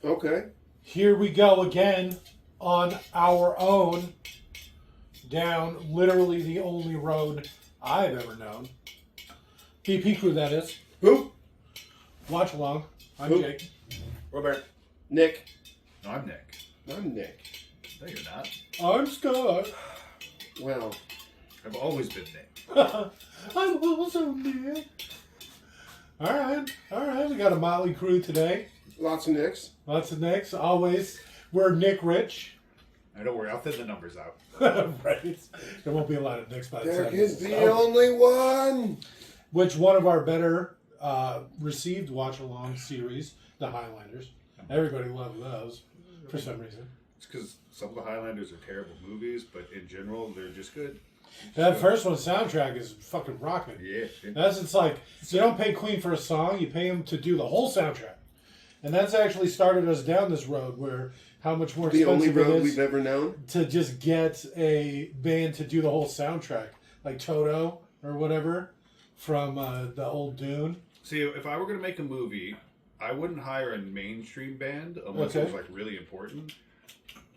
Okay. Here we go again on our own, down literally the only road I've ever known. DP crew, that is. Who? Watch along. I'm Who? Jake. Robert. Nick. No, I'm Nick. I'm Nick. No, you're not. I'm Scott. Well, I've always been Nick. I'm also Nick. All right. We got a motley crew today. lots of Nicks. Lots of Nicks. Always. We're Nick Rich. I don't worry, I'll thin the numbers out. Right. There won't be a lot of Nicks by the There time can this is be over. only one. Which one of our better received watch-along series, The Highlanders. Everybody loved those for some reason. It's because some of the Highlanders are terrible movies, but in general, they're just good. That first one soundtrack is fucking rocking. Yeah. It's like, you don't pay Queen for a song, you pay them to do the whole soundtrack. And that's actually started us down this road where how much more The only expensive it road is we've ever known. to just get a band to do the whole soundtrack. Like Toto or whatever from the old Dune. See, if I were going to make a movie, I wouldn't hire a mainstream band unless it was like really important.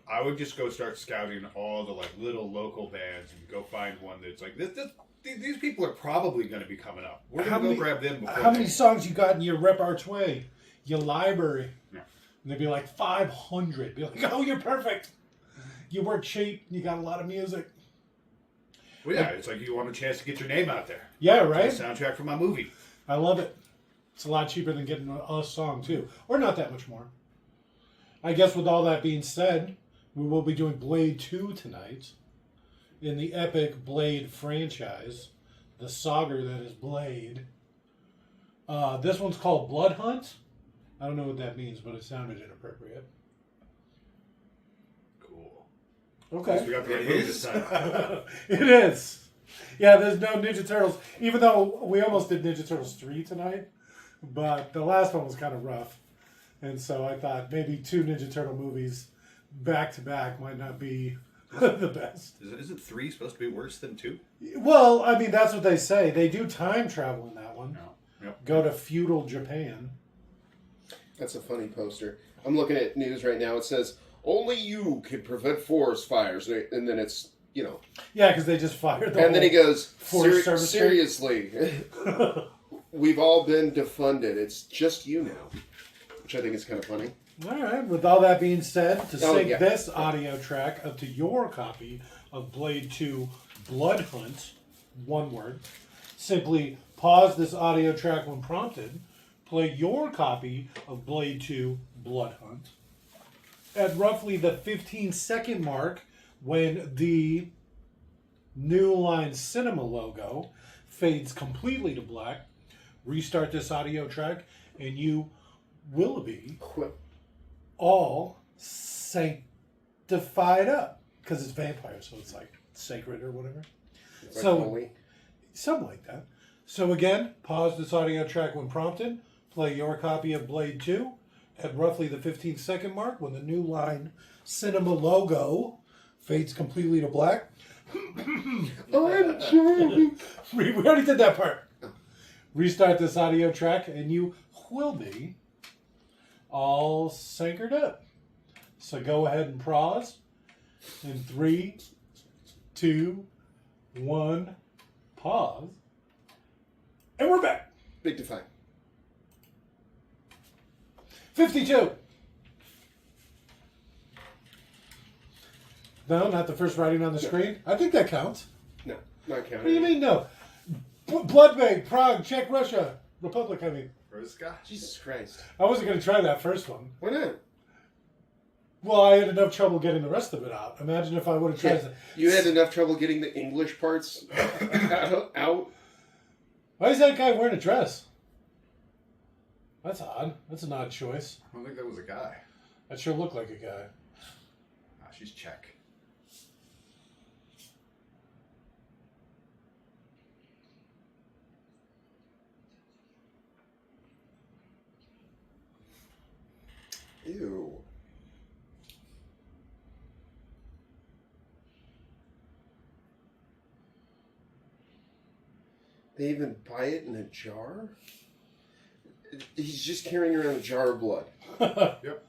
I would just go start scouting all the like little local bands and go find one that's like these people are probably going to be coming up. We're going to go grab them. Before How many songs you got in your repertoire, your library? Yeah. And they'd be like 500. Be like, oh, you're perfect. You work cheap. You got a lot of music. Well, yeah, it's like you want a chance to get your name out there. Yeah, right? The soundtrack for my movie. I love it. It's a lot cheaper than getting a song, too. Or not that much more. I guess with all that being said, we will be doing Blade 2 tonight in the epic Blade franchise. The saga that is Blade. This one's called Blood Hunt. I don't know what that means, but it sounded inappropriate. Cool. Okay. We got the right movie this time. It is. Yeah, there's no Ninja Turtles. Even though we almost did Ninja Turtles 3 tonight. But the last one was kind of rough. And so I thought maybe 2 Ninja Turtle movies back to back might not be the best. Isn't 3 supposed to be worse than 2? Well, I mean, that's what they say. They do time travel in that one. No. Yep. Go to feudal Japan. That's a funny poster. I'm looking at news right now. It says, only you can prevent forest fires. And then it's, you know. Yeah, because they just fired the And then he goes, Forest Service seriously, we've all been defunded. It's just you now. Which I think is kind of funny. All right. With all that being said, to sync yeah. this audio track up to your copy of Blade 2 Blood Hunt, one word, simply pause this audio track when prompted, play your copy of Blade 2 Blood Hunt. At roughly the 15-second mark, when the New Line Cinema logo fades completely to black, restart this audio track, and you will be all sanctified up. Because it's vampire, so it's like sacred or whatever. It's So- like holy. Something like that. So again, pause this audio track when prompted. Play your copy of Blade 2 at roughly the 15-second mark when the New Line Cinema logo fades completely to black. OMG! We already did that part. Restart this audio track and you will be all syncered up. So go ahead and pause. In 3, 2, 1, pause. And we're back. Big define. 52. No, not the first writing on the screen. I think that counts. No, not counting. What do you mean, no? Blood Bank, Prague, Czech, Russia, Republic, I mean. Rosca? Jesus Christ. I wasn't going to try that first one. Why not? Well, I had enough trouble getting the rest of it out. Imagine if I would have tried to... You had enough trouble getting the English parts out. Why is that guy wearing a dress? That's odd. That's an odd choice. I don't think that was a guy. That sure looked like a guy. She's Czech. Ew. They even buy it in a jar? He's just carrying around a jar of blood. Yep.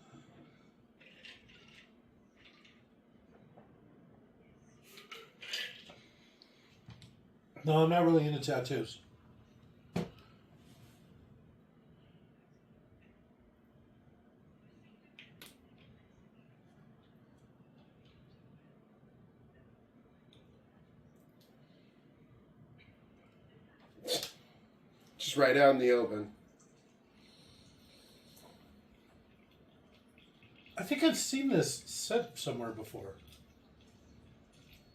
No, I'm not really into tattoos. Just right out in the open. I think I've seen this set somewhere before.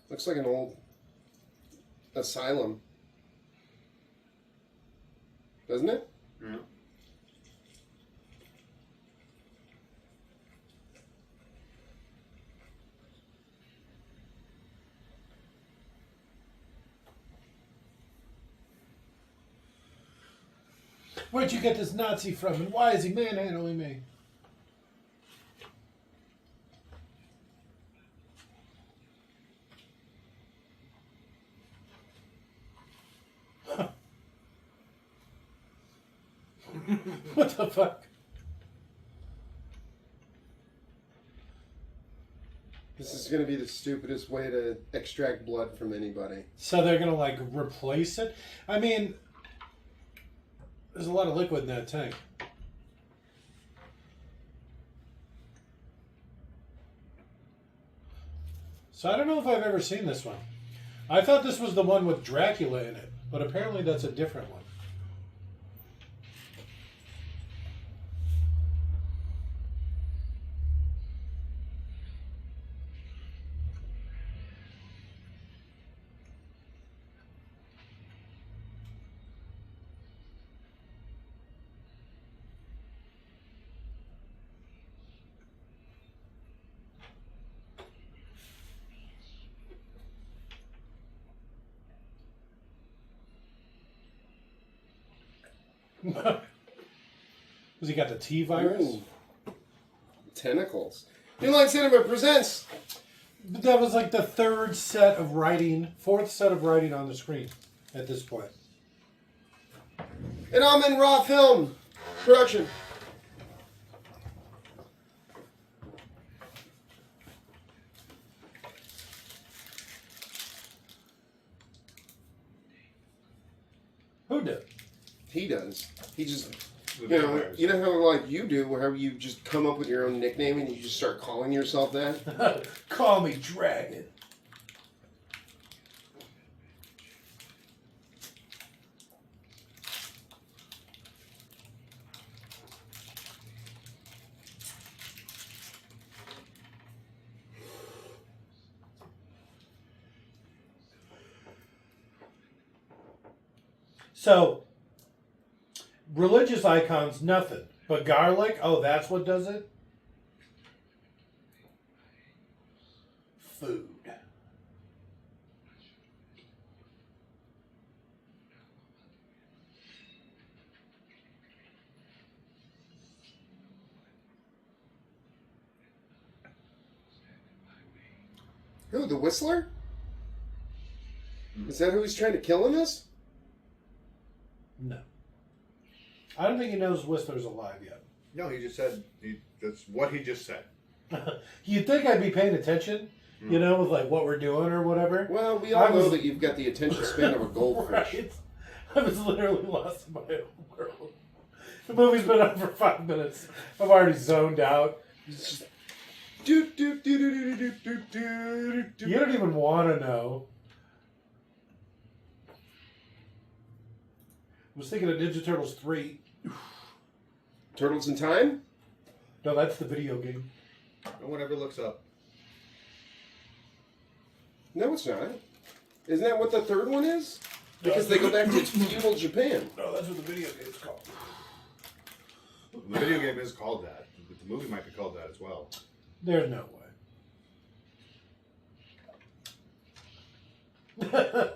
Looks like an old asylum. Doesn't it? Yeah. Where'd you get this Nazi from, and why is he manhandling me? What the fuck? This is going to be the stupidest way to extract blood from anybody. So they're gonna like replace it? I mean, there's a lot of liquid in that tank. So I don't know if I've ever seen this one. I thought this was the one with Dracula in it, but apparently that's a different one. Was he got the T virus? Ooh. Tentacles. New Line Cinema presents. But that was like the fourth set of writing on the screen at this point. An Almond Raw film production. Who did? He does. He just, The you vampires. know how like you do, where you just come up with your own nickname and you just start calling yourself that. Call me Dragon. So, religious icons, nothing. But garlic, oh, that's what does it? Food. Who, the Whistler? Is that who he's trying to kill in this? No. I don't think he knows Whistler's alive yet. No, he just said that's what he just said. You'd think I'd be paying attention, you know, with like what we're doing or whatever. Well, we all know that you've got the attention span of a goldfish. Right. I was literally lost in my own world. The movie's been on for 5 minutes. I've already zoned out. You don't even want to know. I was thinking of Ninja Turtles 3. Turtles in Time? No, that's the video game. No one ever looks up. No, it's not. Isn't that what the third one is? Because they go back to feudal Japan. No, that's what the video game's called. The video game is called that. But the movie might be called that as well. There's no way.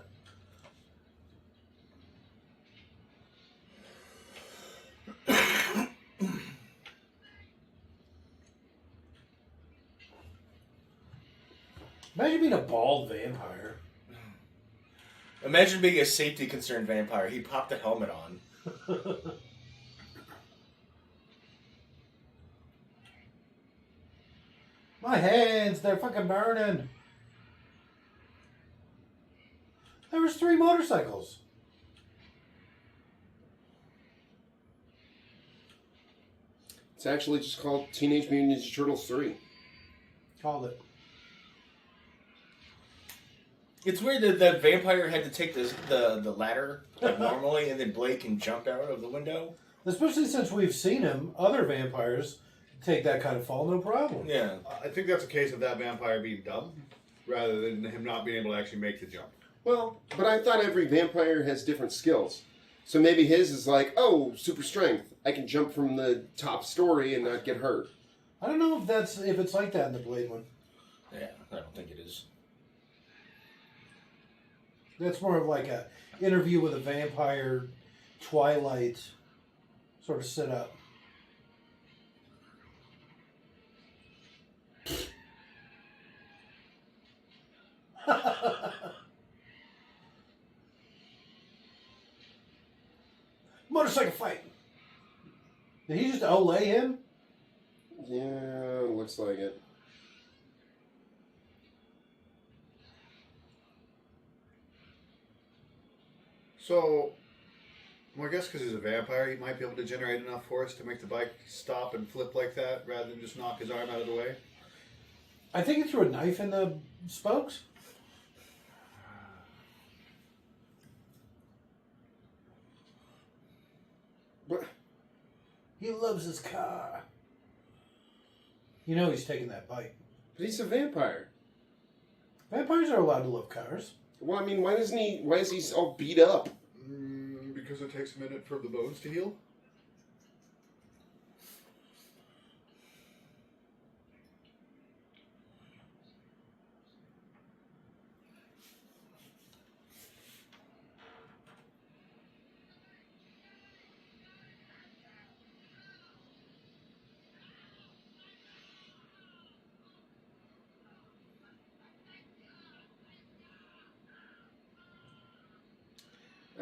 Imagine being a bald vampire. Imagine being a safety concerned vampire. He popped the helmet on. My hands, they're fucking burning. They were 3 motorcycles. It's actually just called Teenage Mutant Ninja Turtles 3. Called it. It's weird that the vampire had to take the ladder like normally, and then Blade can jump out of the window. Especially since we've seen him, other vampires take that kind of fall, no problem. Yeah. I think that's a case of that vampire being dumb, rather than him not being able to actually make the jump. Well, but I thought every vampire has different skills. So maybe his is like, oh, super strength. I can jump from the top story and not get hurt. I don't know if it's like that in the Blade one. Yeah, I don't think it is. That's more of like a interview with a vampire, Twilight sort of sit up. Motorcycle fight. Did he just olay him? Yeah, looks like it. So, well, I guess because he's a vampire, he might be able to generate enough force to make the bike stop and flip like that, rather than just knock his arm out of the way. I think he threw a knife in the spokes. What? He loves his car. You know he's taking that bike. But he's a vampire. Vampires are allowed to love cars. Well, I mean, why is he all beat up? Because it takes a minute for the bones to heal?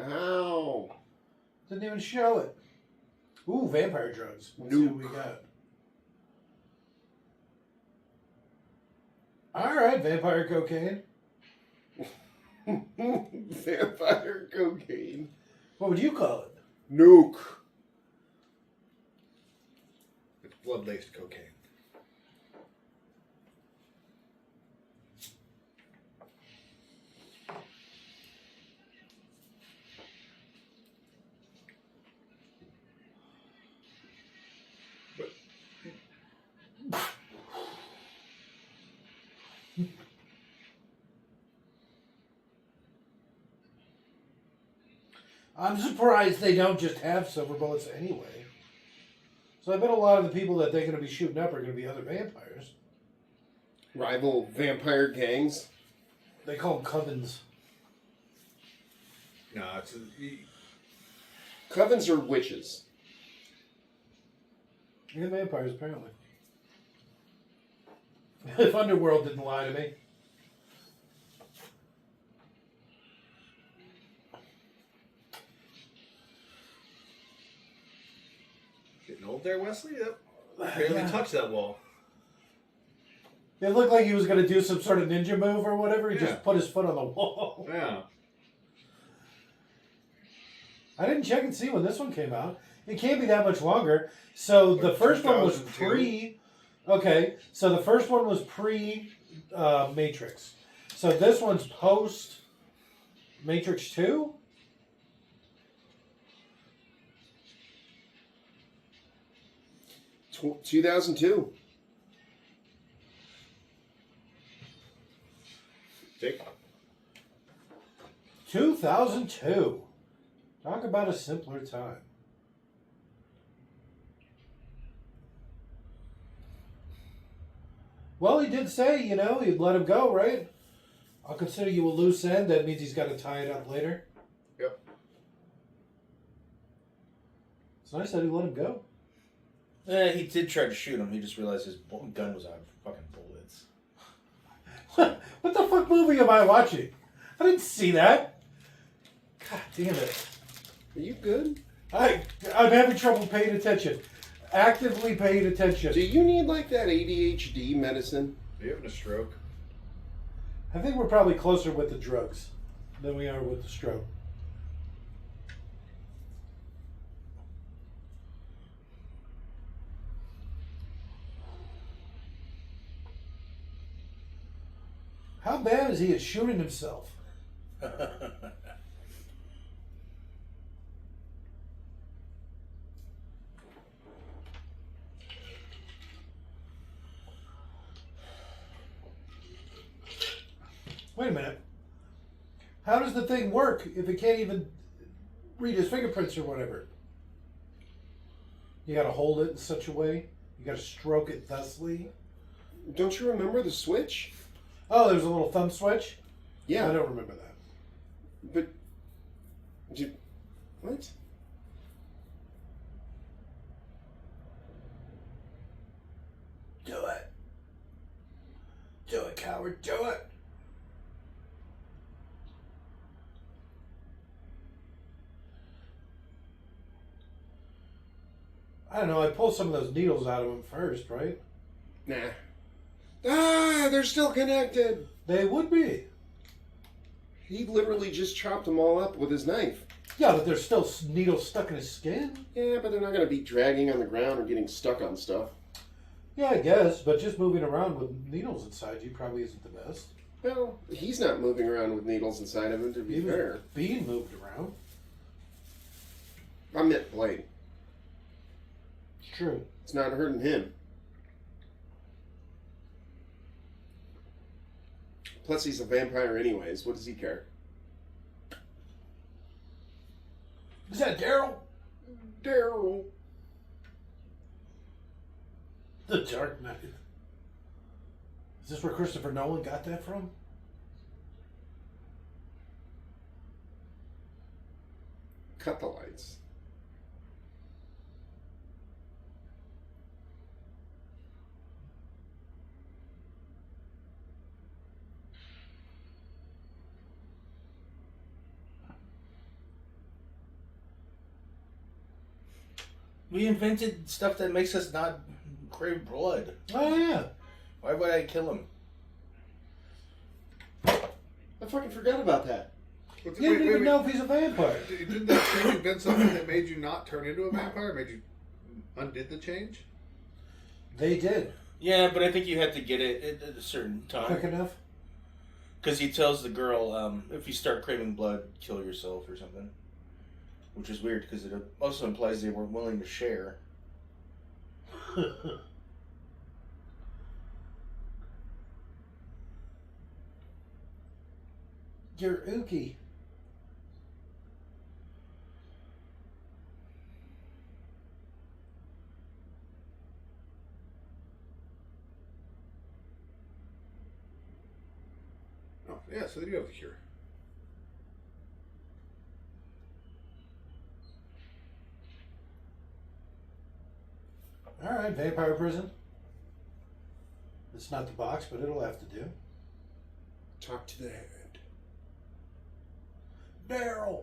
Ow. Didn't even show it. Ooh, vampire drugs. Let's see what we got. Alright, vampire cocaine. Vampire cocaine. What would you call it? Nuke. It's blood-laced cocaine. I'm surprised they don't just have silver bullets anyway. So I bet a lot of the people that they're going to be shooting up are going to be other vampires. Rival vampire gangs. They call them covens. No, it's Covens are witches. Yeah, vampires, apparently. If Underworld didn't lie to me. getting old there, Wesley. That barely touched that wall. It looked like he was going to do some sort of ninja move or whatever. He Yeah. just put his foot on the wall. Yeah. I didn't check and see when this one came out. It can't be that much longer. So the first one was 2002? pre. Okay, so the first one was pre Matrix. So this one's post Matrix 2. Tw 2002. Jake? 2002. Talk about a simpler time. Well, he did say, you know, he'd let him go, right? I'll consider you a loose end. That means he's got to tie it up later. Yep. It's nice that he let him go. He did try to shoot him. He just realized his gun was out of fucking bullets. What the fuck movie am I watching? I didn't see that. God damn it. Are you good? I'm having trouble paying attention. Actively paying attention. Do you need like that ADHD medicine? Are you having a stroke? I think we're probably closer with the drugs. than we are with the stroke. How bad is he at shooting himself? Wait a minute. How does the thing work if it can't even read his fingerprints or whatever? You gotta hold it in such a way. You gotta stroke it thusly. Don't you remember the switch? Oh, there's a little thumb switch? Yeah. I don't remember that. But... What? Do it. Do it, coward. Do it. I don't know. I pulled some of those needles out of him first, right? Nah. Ah, they're still connected. They would be. He literally just chopped them all up with his knife. Yeah, but there's still needles stuck in his skin. Yeah, but they're not going to be dragging on the ground or getting stuck on stuff. Yeah, I guess. But just moving around with needles inside you probably isn't the best. Well, he's not moving around with needles inside of him, to be He was fair. being moved around. I meant Blade. It's true. It's not hurting him. Plus, he's a vampire anyways. What does he care? Is that Daryl? Daryl. The Dark Knight. Is this where Christopher Nolan got that from? Cut the lights. We invented stuff that makes us not crave blood. Oh, yeah. Why would I kill him? I fucking forgot about that. You didn't even know if he's a vampire. Didn't that change invent something that made you not turn into a vampire? Made you undid the change? They did. Yeah, but I think you had to get it at a certain Quick time. enough? Because he tells the girl, if you start craving blood, kill yourself or something. Which is weird because it also implies they weren't willing to share. You're ooky. Oh, yeah, so they do have the cure. Alright, vampire prison. It's not the box, but it'll have to do. Talk to the head. Daryl!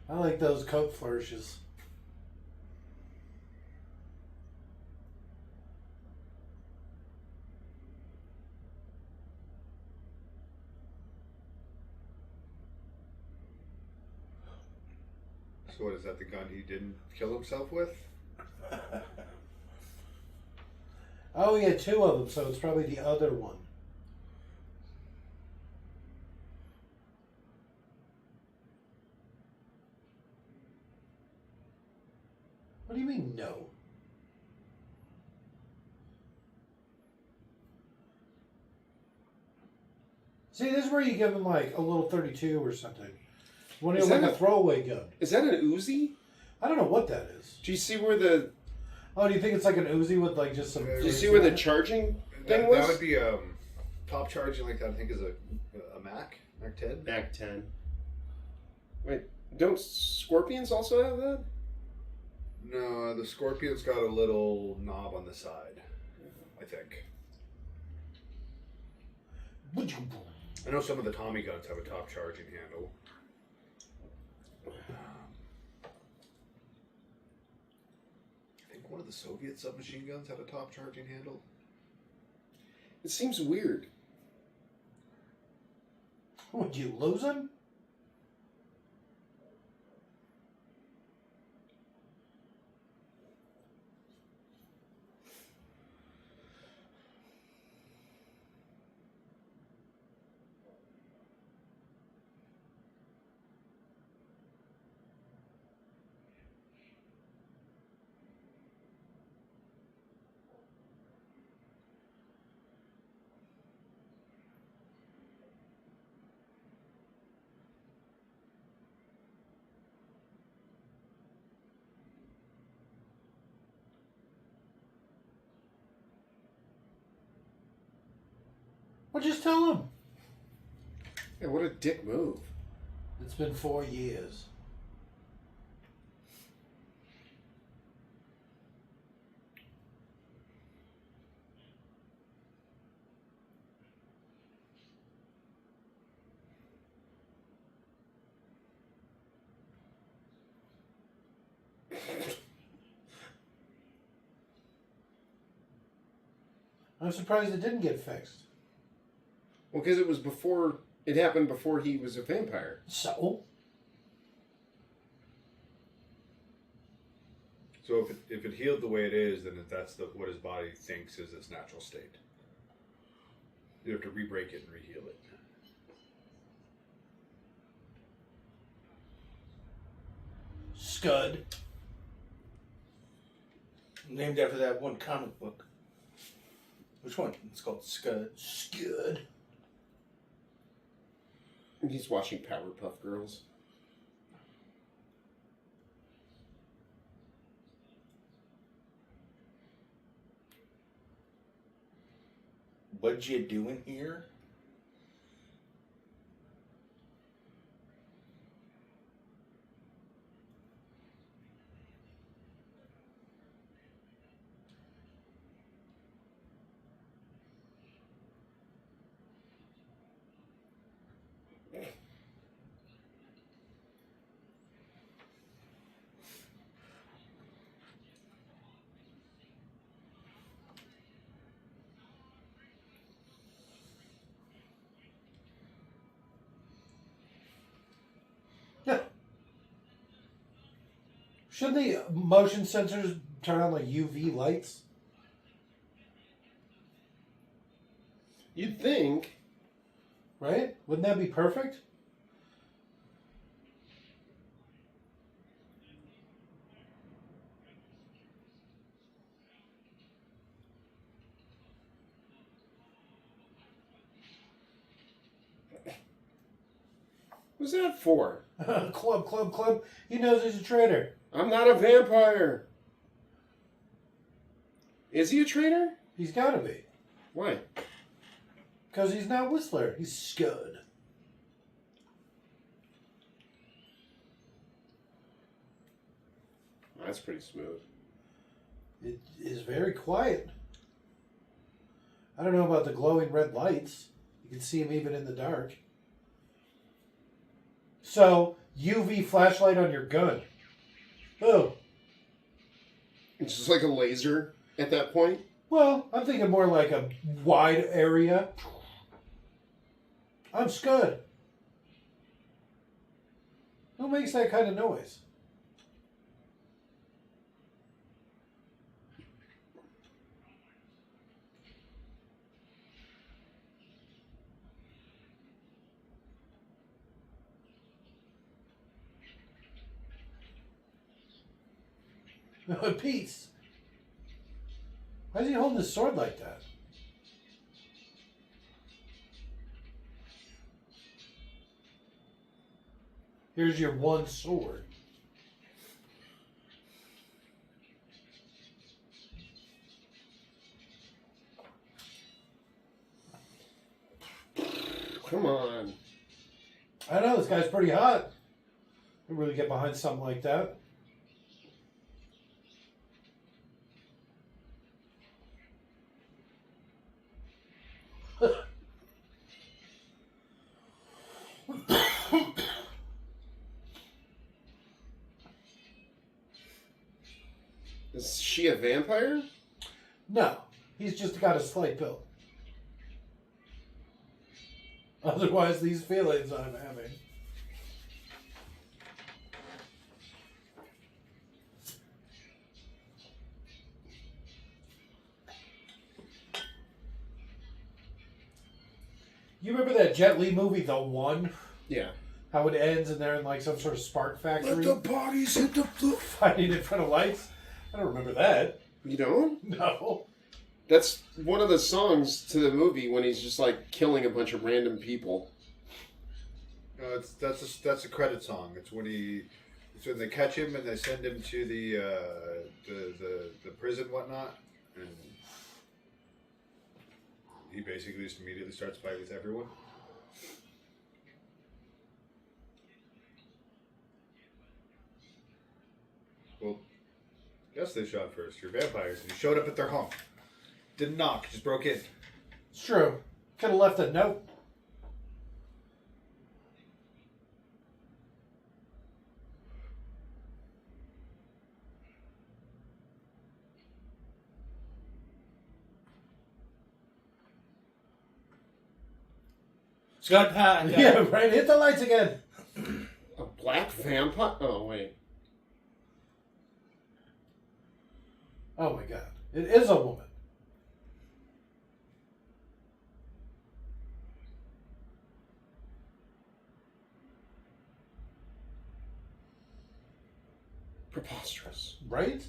I like those Coke flourishes. So what, is that the gun he didn't kill himself with? Oh, he had two of them, so it's probably the other one. What do you mean, no? See, this is where you give him like a little 32 or something. When it's like a throwaway gun. Is that an Uzi? I don't know what that is. Do you see where the... Oh, do you think it's like an Uzi with like just some... Do you see where the charging thing was? That would be top charging like that. I think is a Mac 10. Mac 10. Wait, don't Scorpions also have that? No, the Scorpion's got a little knob on the side, I think. I know some of the Tommy guns have a top charging handle. I think one of the Soviet submachine guns had a top charging handle? It seems weird. Would you lose him? Well, just tell him. Yeah, what a dick move. It's been 4 years. I'm surprised it didn't get fixed. Well, because it was before... It happened before he was a vampire. So? So if it healed the way it is, then that's what his body thinks is its natural state. You have to re-break it and re-heal it. Scud. Named after that one comic book. Which one? It's called Scud. Scud. And he's watching Powerpuff Girls. What you doing here? Yeah. Shouldn't the motion sensors turn on like UV lights? You'd think. Right? Wouldn't that be perfect? What's that for? Club. He knows he's a traitor. I'm not a vampire. Is he a traitor? He's got to be. Why? Because he's not Whistler. He's Scud. That's pretty smooth. It is very quiet. I don't know about the glowing red lights. You can see him even in the dark. So, UV flashlight on your gun. Oh. It's just like a laser at that point. Well, I'm thinking more like a wide area. I'm Scud. Who makes that kind of noise? Peace. Why is he holding his sword like that? Here's your one sword. Come on. I know, this guy's pretty hot. I really get behind something like that. This she a vampire? No, he's just got a slight build. Otherwise, these feelings I'm having. You remember that Jet Li movie, The One? Yeah. How it ends and they're in like some sort of spark factory? Let the bodies hit the floor. Fighting in front of lights? I don't remember that. You don't? No. That's one of the songs to the movie when he's just like killing a bunch of random people. That's a credit song. It's when they catch him and they send him to the prison and whatnot, and he basically just immediately starts fighting with everyone. Well, yes, they shot first. You're vampires, and you showed up at their home. Didn't knock, just broke in. It's true. Could have left a note. Scott, Yeah, right. Hit the lights again. A black vampire? Oh, wait. Oh my god. It is a woman. Preposterous. Right?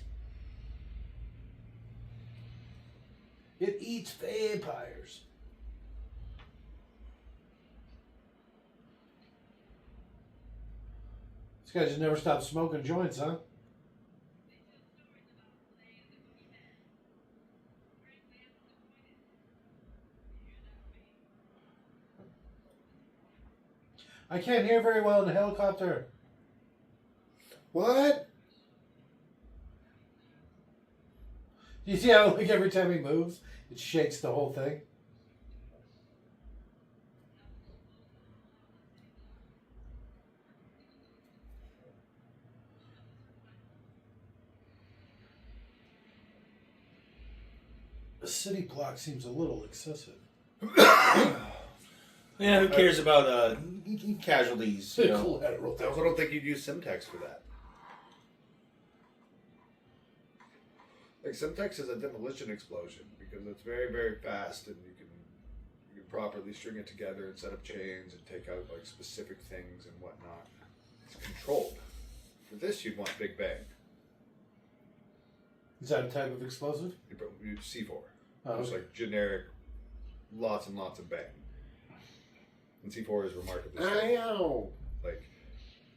It eats vampires. This guy just never stopped smoking joints, huh? I can't hear very well in the helicopter. What? Do you see how, like, every time he moves, it shakes the whole thing? The city block seems a little excessive. Yeah, who cares about casualties? You know? Collateral. I also don't think you'd use Simtex for that. Like Simtex is a demolition explosion because it's very, very fast, and you can properly string it together and set up chains and take out like specific things and whatnot. It's controlled. For this, you'd want Big Bang. Is that a type of explosive? You'd C4. Oh, Just okay. like generic, lots and lots of bang. And C4 is remarkably stable. Ow. Like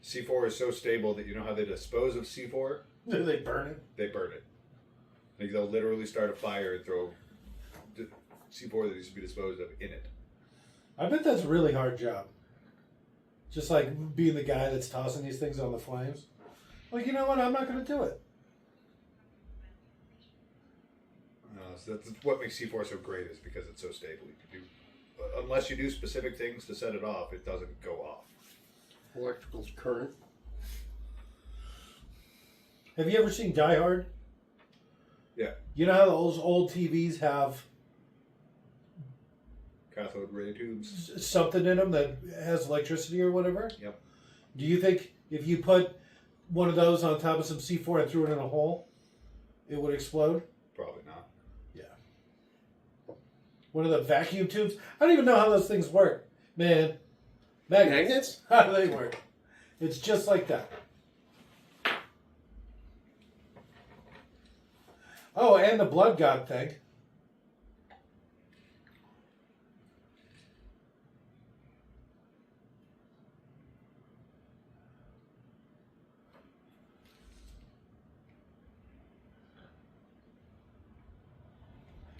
C4 is so stable that you know how they dispose of C4? Do they burn it? They burn it. Like they'll literally start a fire and throw C4 that needs to be disposed of in it. I bet that's a really hard job. Just like being the guy that's tossing these things on the flames. Like, you know what? I'm not going to do it. So that's what makes C4 so great is because it's so stable. You can do, unless you do specific things to set it off, it doesn't go off. Electrical current. Have you ever seen Die Hard? Yeah. You know how those old TVs have Cathode ray tubes. something in them that has electricity or whatever? Yep. Do you think if you put one of those on top of some C4 and threw it in a hole, it would explode? Probably not. Yeah. One of the vacuum tubes? I don't even know how those things work. Man. Magnets? How do they work? It's just like that. Oh, and the blood god thing.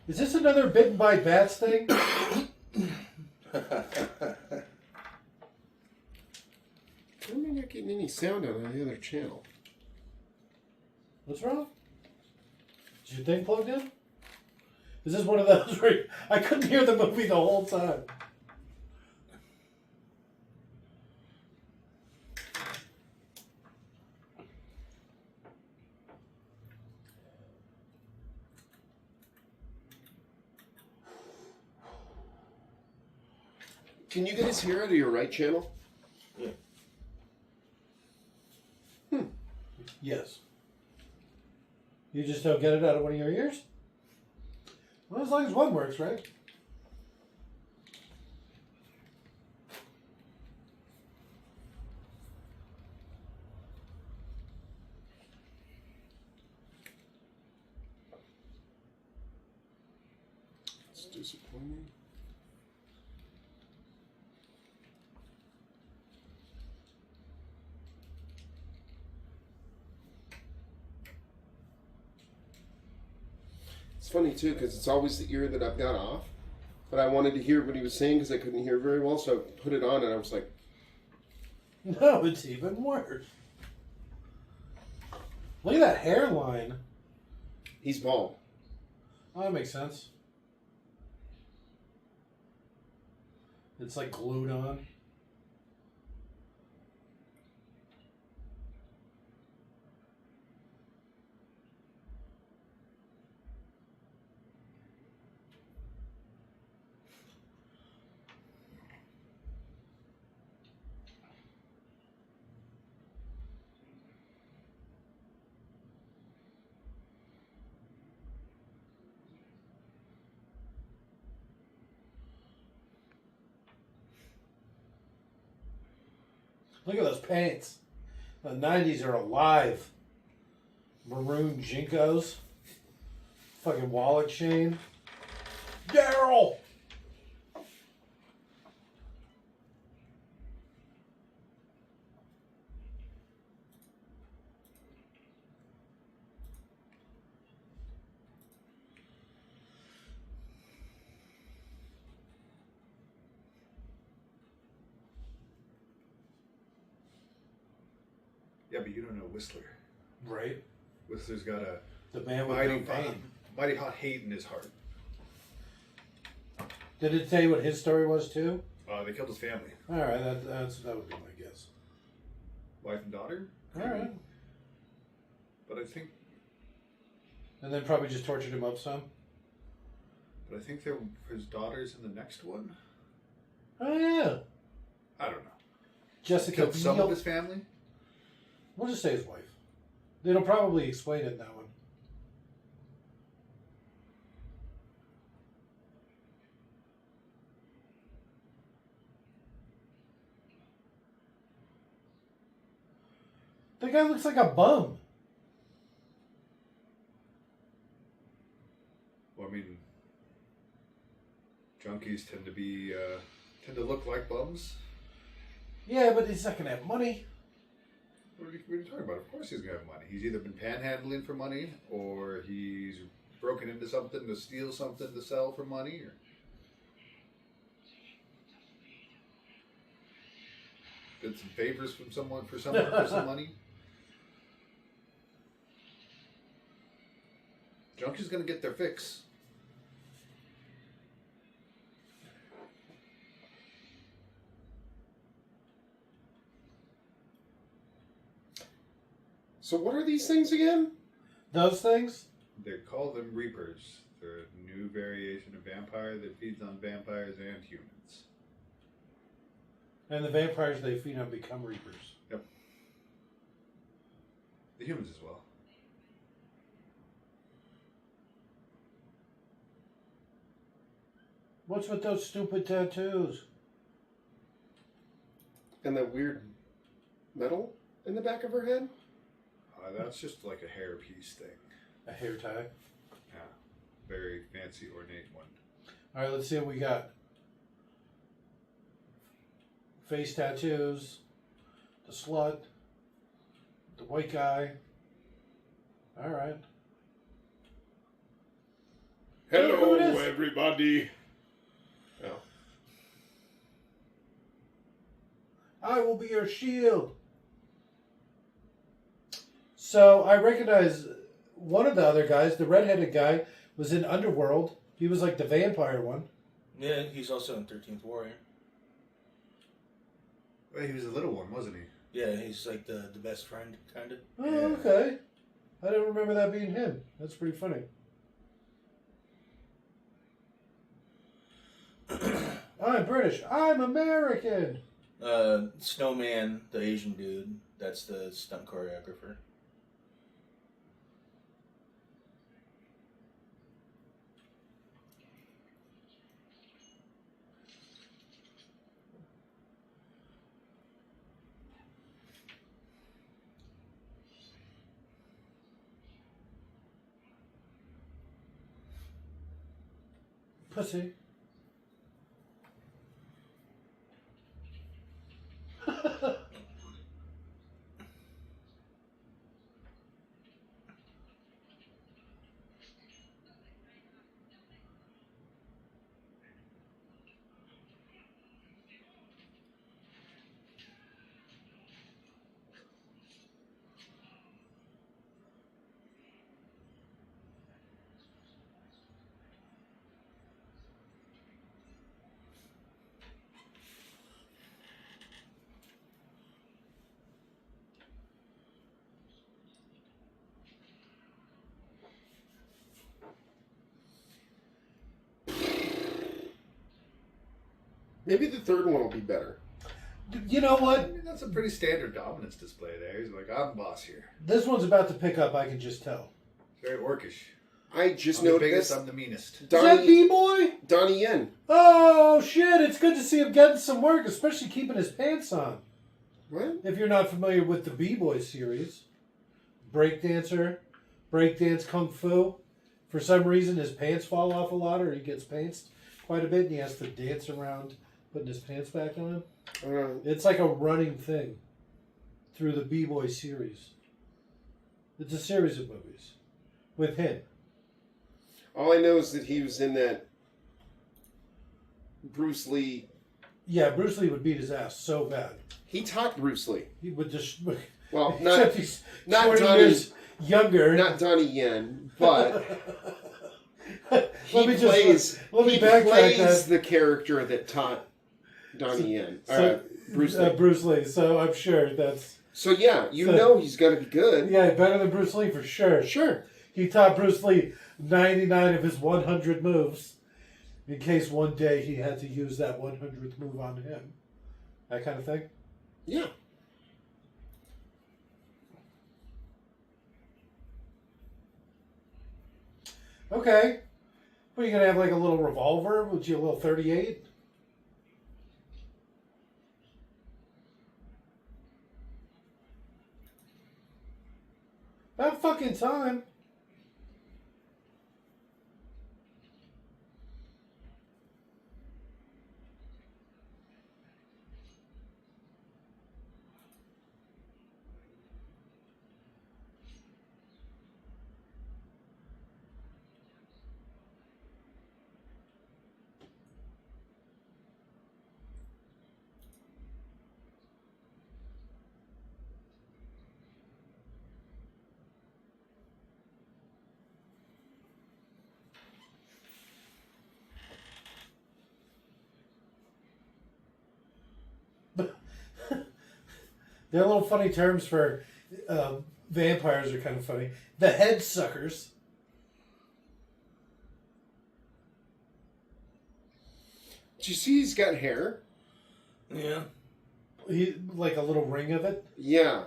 Is this another bitten by bats thing? I'm not getting any sound out of the other channel. What's wrong? Is your thing plugged in? Is this one of those where I couldn't hear the movie the whole time? Can you get his hair out of your right channel? Yeah. Yes. You just don't get it out of one of your ears? Well, as long as one works, right? It's disappointing. It's funny too because it's always the ear that I've got off, but I wanted to hear what he was saying because I couldn't hear very well, so I put it on and I was like, No, it's even worse. Look at that hairline. he's bald. Oh, that makes sense. It's like glued on. Look at those pants. The 90s are alive. Maroon Jinkos. Fucking wallet chain. Daryl! Yeah, but you don't know Whistler. Right? Whistler's got a The man with mighty, no pain. mighty hot hate in his heart. Did it tell you what his story was too? They killed his family. Alright, that would be my guess. Wife and daughter? Alright. But I think And then probably just tortured him up some. his daughter's in the next one. Oh yeah. I don't know. Jessica Killed some of Biel. his family? We'll just say his wife. It'll probably explain it in that one. The guy looks like a bum. Well, I mean, junkies tend to look like bums. Yeah, but he's not gonna have money. What are you talking about? Of course he's gonna have money. He's either been panhandling for money, or he's broken into something to steal something to sell for money, or did some favors from someone for some money. Junkies gonna get their fix. So what are these things again? Those things? They call them Reapers. They're a new variation of vampire that feeds on vampires and humans. And the vampires they feed on become reapers. Yep. The humans as well. What's with those stupid tattoos? And that weird metal in the back of her head? That's just like a hairpiece thing. A hair tie. Yeah. Very fancy, ornate one. Alright, let's see what we got. Face tattoos. The slut. The white guy. Alright. Hello, Who it is? everybody. Oh. I will be your shield. So I recognize one of the other guys, the redheaded guy, was in Underworld. He was like the vampire one. Yeah, he's also in 13th Warrior. Well, he was a little one, wasn't he? Yeah, he's like the best friend, kind of. Oh, Yeah. okay. I didn't remember that being him. That's pretty funny. I'm British. I'm American. Snowman, the Asian dude, that's the stunt choreographer. Pussy. Maybe the third one will be better. You know I what? mean, that's a pretty standard dominance display there. He's like, I'm the boss here. This one's about to pick up, I can just tell. Very orcish. I just I'm the noticed biggest, I'm the meanest. Is that B-Boy? Donnie Yen. Oh, shit. It's good to see him getting some work, especially keeping his pants on. What? If you're not familiar with the B-Boy series, breakdancer, breakdance kung fu. For some reason, his pants fall off a lot, or he gets pantsed quite a bit, and he has to dance around putting his pants back on. It's like a running thing through the B-Boy series. It's a series of movies with him. All I know is that he was in that Bruce Lee. Yeah, Bruce Lee would beat his ass so bad. He taught Bruce Lee. He would just... Well, except he's not 20 Donnie, years younger. not Donnie Yen, but he let me plays backtrack that. the character that taught Donnie Yen. Bruce Lee. Bruce Lee. So I'm sure that's... So yeah, you know he's got to be good. Yeah, better than Bruce Lee for sure. Sure. He taught Bruce Lee 99 of his 100 moves in case one day he had to use that 100th move on him. That kind of thing. Yeah. Okay. What, are you going to have like a little revolver? Would you a little 38? About fucking time. They're little funny terms for vampires are kind of funny. The head suckers. Did you see he's got hair? Yeah. He like a little ring of it. Yeah.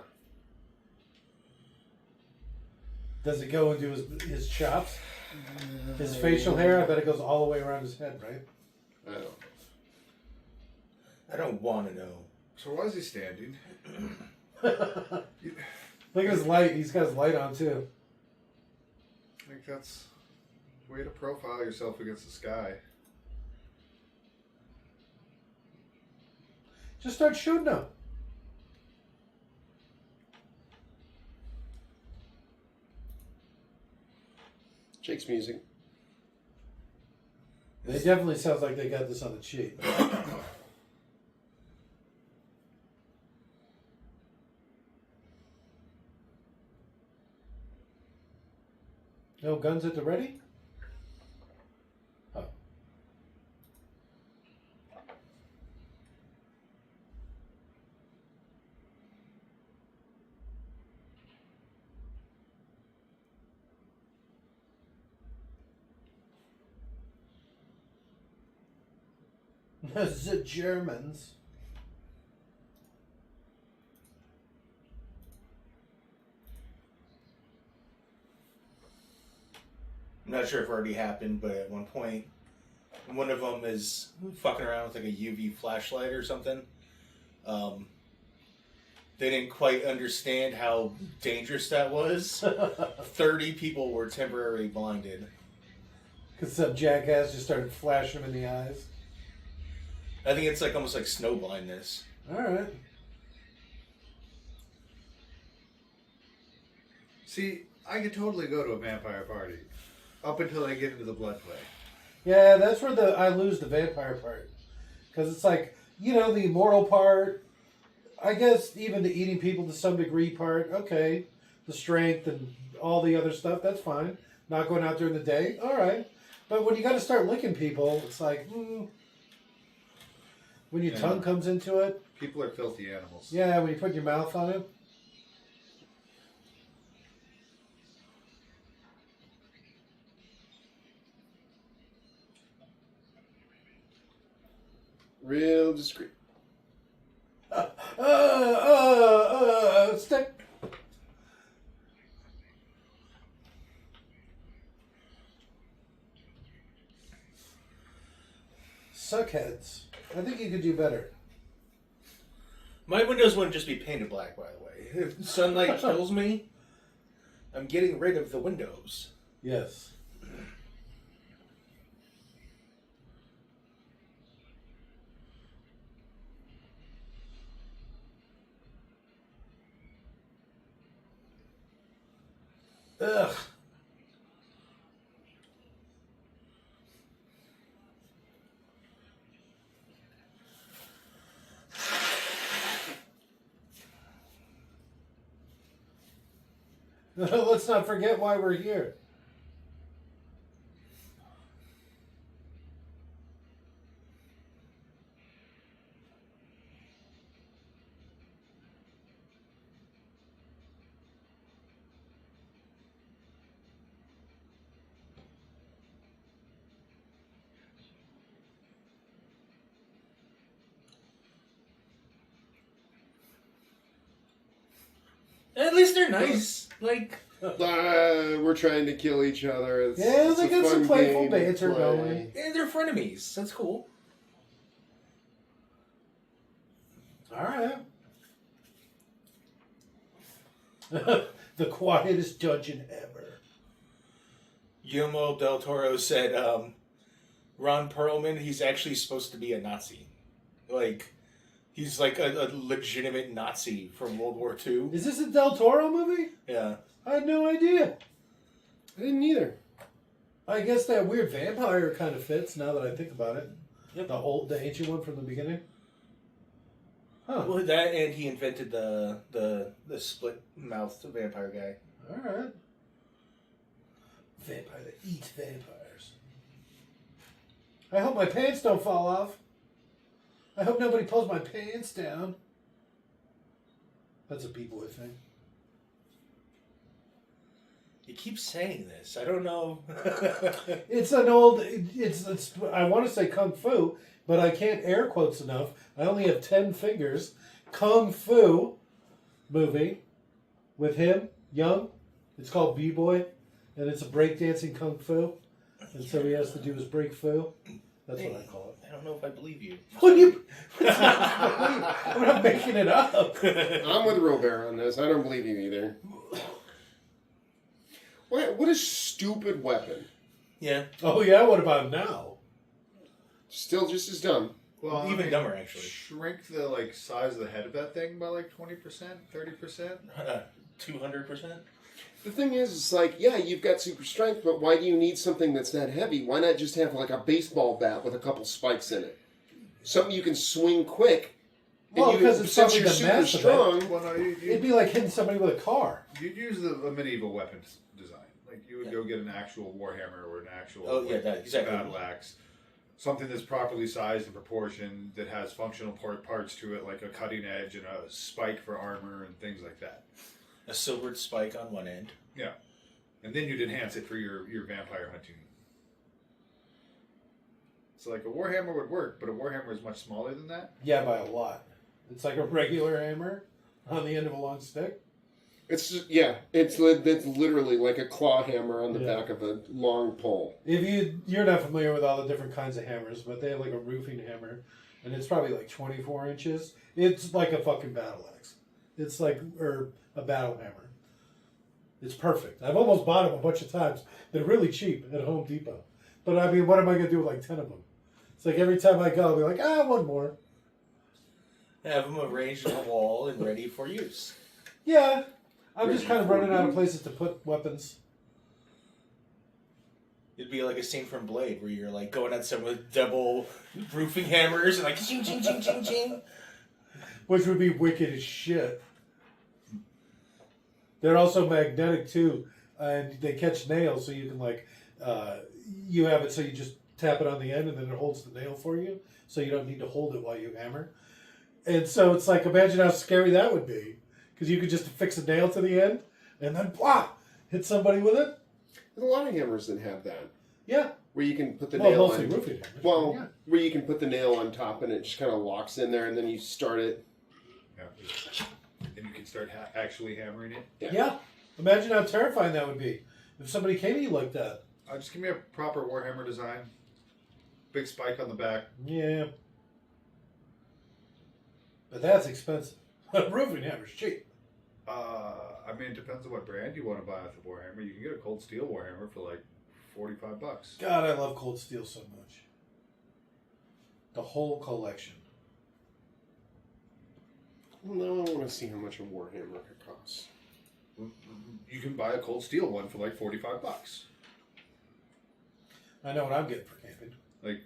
Does it go into his chops? His facial hair? I bet it goes all the way around his head, right? I don't know. I don't want to know. So why is he standing? Look at his light. He's got his light on too. I think that's a way to profile yourself against the sky. Just start shooting them. Jake's music. They definitely sounds like they got this on the cheap. No guns at the ready? Oh. The Germans. I'm not sure if it already happened, but at one point, one of them is fucking around with like a UV flashlight or something. They didn't quite understand how dangerous that was. 30 people were temporarily blinded. Because some jackass just started flashing him in the eyes. I think it's like almost like snow blindness. Alright. See, I could totally go to a vampire party. Up until I get into the blood play. Yeah, that's where I lose the vampire part. Because it's like, you know, the immortal part, I guess even the eating people to some degree part, okay. The strength and all the other stuff, that's fine. Not going out during the day, alright. But when you got to start licking people, it's like, when your tongue comes into it. People are filthy animals. Yeah, when you put your mouth on it. Real discreet. Stick. Suckheads. I think you could do better. My windows wouldn't just be painted black, by the way. If sunlight kills me, I'm getting rid of the windows. Yes. Ugh. Let's not forget why we're here. At least they're nice. Like, We're trying to kill each other. Yeah, they a got some fun playful game to banter play. going. they're frenemies. That's cool. All right. The quietest dungeon ever. Guillermo del Toro said, Ron Perlman, he's actually supposed to be a Nazi. Like, he's like a legitimate Nazi from World War II. Is this a Del Toro movie? Yeah. I had no idea. I didn't either. I guess that weird vampire kind of fits now that I think about it. Yep. The ancient one from the beginning. Huh. Well, that and he invented the split-mouthed vampire guy. All right. Vampire that eats vampires. I hope my pants don't fall off. I hope nobody pulls my pants down. That's a B-boy thing. You keep saying this. I don't know. It's an old. It's. I want to say kung fu, but I can't air quotes enough. I only have 10 fingers. Kung Fu movie with him, young. It's called B-boy, and it's a breakdancing kung fu. And so he has to do his break fu. That's what I call it. I don't know if I believe you. What do you? I'm not making it up. I'm with Robert on this. I don't believe you either. What a stupid weapon. Yeah. Oh yeah. What about now? Still just as dumb. Well, Even dumber, actually. Shrink the size of the head of that thing by 20%, 30%. 200%? The thing is, it's like, yeah, you've got super strength, but why do you need something that's that heavy? Why not just have like a baseball bat with a couple spikes in it? Something you can swing quick. Well, because it's since probably you're the super mass of it. strong. Well, no, It'd be like hitting somebody with a car. you'd use a medieval weapons design. Like you would go get an actual warhammer or an actual exactly. battle axe. Something that's properly sized and proportioned, that has functional parts to it, like a cutting edge and a spike for armor and things like that. A silvered spike on one end. Yeah. And then you'd enhance it for your vampire hunting. So like a warhammer would work, but a warhammer is much smaller than that. Yeah, by a lot. It's like a regular hammer on the end of a long stick. It's just, yeah, it's literally like a claw hammer on the back of a long pole. If you're not familiar with all the different kinds of hammers, but they have like a roofing hammer, and it's probably like 24 inches. It's like a fucking battle axe. It's like a battle hammer. It's perfect. I've almost bought them a bunch of times. They're really cheap at Home Depot. But I mean, what am I going to do with like 10 of them? It's like every time I go, I'll be like, one more. Have them arranged on the wall and ready for use. Yeah. I'm just kind of running out of places to put weapons. It'd be like a scene from Blade where you're like going at someone with double roofing hammers and like ching ching ching ching ching. Which would be wicked as shit. They're also magnetic too, and they catch nails, so you can like, you have it so you just tap it on the end and then it holds the nail for you, so you don't need to hold it while you hammer. And so it's like, imagine how scary that would be, because you could just fix a nail to the end and then hit somebody with it. There's a lot of hammers that have that. Yeah. Where you can put the nail mostly on. roofing hammers. Well, yeah. Where you can put the nail on top and it just kind of locks in there, and then you start it. Yeah. And you can start actually hammering it. Yeah. Imagine how terrifying that would be if somebody came to you like that. Just give me a proper warhammer design. Big spike on the back. Yeah. But that's expensive. A roofing hammer's cheap. I mean, it depends on what brand you want to buy with the warhammer. You can get a cold steel warhammer for like $45. God, I love Cold Steel so much. The whole collection. Well, now I want to see how much a warhammer could cost. You can buy a cold steel one for like $45. I know what I'm getting for camping. Like,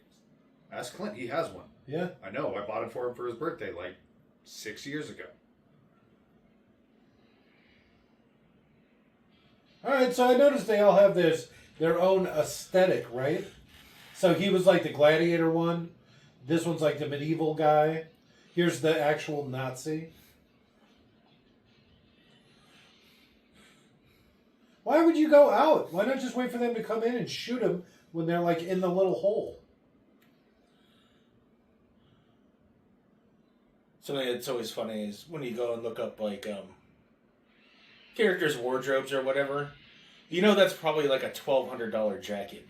ask Clint. He has one. Yeah. I know. I bought it for him for his birthday like 6 years ago. All right, so I noticed they all have their own aesthetic, right? So he was like the gladiator one. This one's like the medieval guy. Here's the actual Nazi. Why would you go out? Why not just wait for them to come in and shoot them when they're like in the little hole? Something that's always funny is when you go and look up like characters' wardrobes or whatever. You know that's probably like a $1,200 jacket.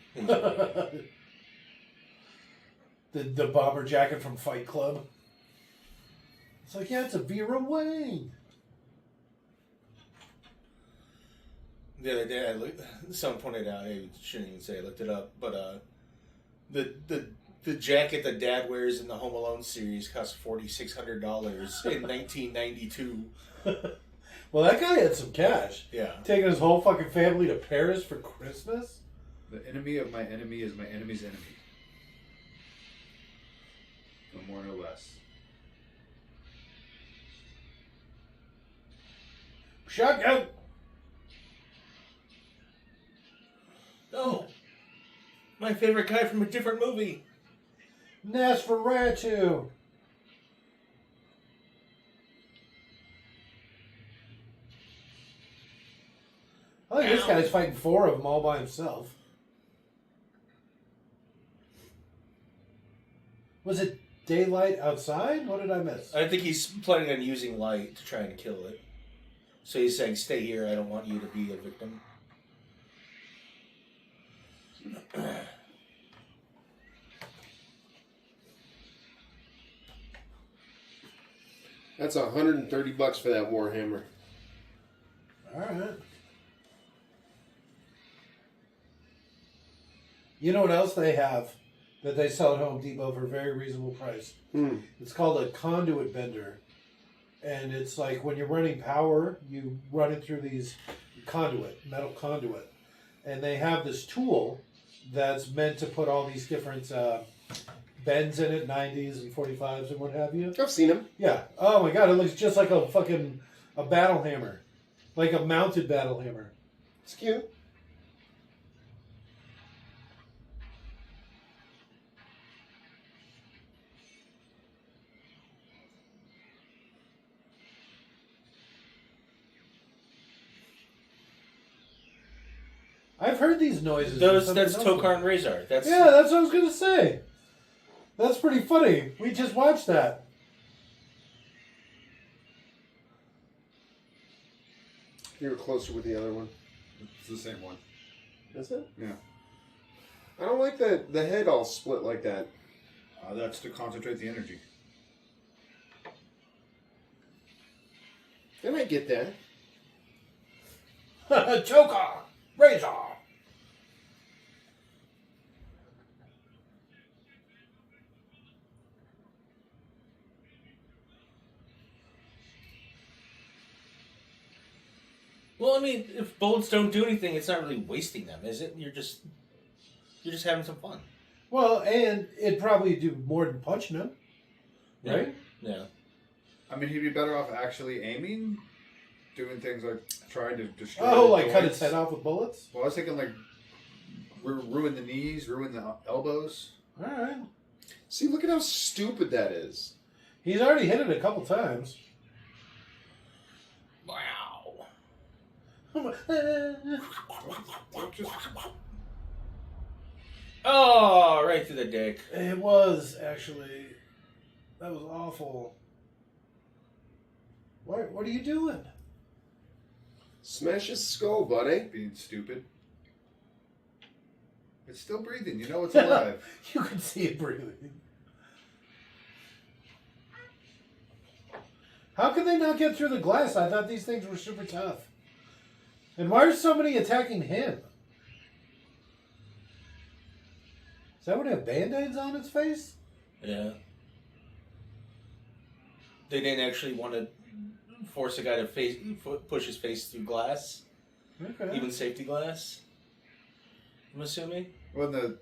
the bomber jacket from Fight Club. It's like, yeah, it's a Vera Wang. The other day, someone pointed out, I shouldn't even say I looked it up, but the jacket that Dad wears in the Home Alone series cost $4,600 in 1992. Well, that guy had some cash. Yeah. Taking his whole fucking family to Paris for Christmas? The enemy of my enemy is my enemy's enemy. No more, no less. Shotgun! Oh, my favorite guy from a different movie. Nosferatu! I think this guy's fighting 4 of them all by himself. Was it daylight outside? What did I miss? I think he's planning on using light to try and kill it. So he's saying, stay here, I don't want you to be a victim. That's $130 for that warhammer. All right. You know what else they have that they sell at Home Depot for a very reasonable price? It's called a conduit bender. And it's like when you're running power, you run it through these metal conduit. And they have this tool that's meant to put all these different bends in it, 90s and 45s and what have you. I've seen them. Yeah. Oh my god, it looks just like a battle hammer. Like a mounted battle hammer. It's cute. I've heard these noises. That's Tokar and Razor. Yeah, that's what I was gonna say. That's pretty funny. We just watched that. You were closer with the other one. It's the same one. Is it? Yeah. I don't like the head all split like that. That's to concentrate the energy. I might get that. Joker! Razor! Well, I mean, if bullets don't do anything, it's not really wasting them, is it? You're just having some fun. Well, and it'd probably do more than punching him. Right? Yeah. I mean, he'd be better off actually aiming, doing things like trying to destroy. Oh, the like cut joints. his head off with bullets? Well, I was thinking like ruin the knees, ruin the elbows. Alright. See, look at how stupid that is. He's already hit it a couple times. Wow. Oh, right through the dick. It was, actually. That was awful. What are you doing? Smash his skull, buddy. Being stupid. It's still breathing. You know it's alive. You can see it breathing. How can they not get through the glass? I thought these things were super tough. And why are so many attacking him? Is that what have Band-Aids on its face? Yeah. They didn't actually want to force a guy to push his face through glass, Okay. even safety glass. I'm assuming. Well,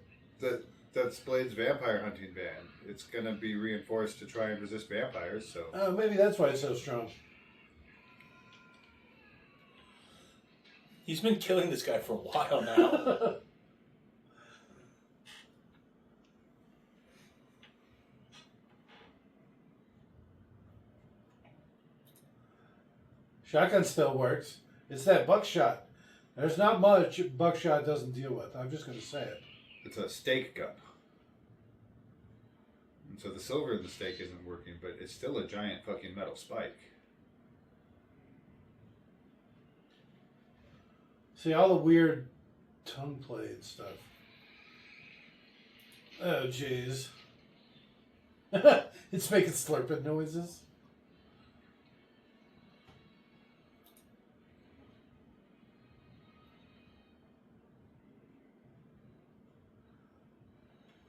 that's Blade's vampire hunting band. It's gonna be reinforced to try and resist vampires. So Maybe that's why it's so strong. He's been killing this guy for a while now. Shotgun still works. It's that buckshot. There's not much buckshot doesn't deal with. I'm just going to say it. it's a stake gun. And so the silver in the stake isn't working, but it's still a giant fucking metal spike. See all the weird tongue play and stuff. Oh, jeez. It's making slurping noises.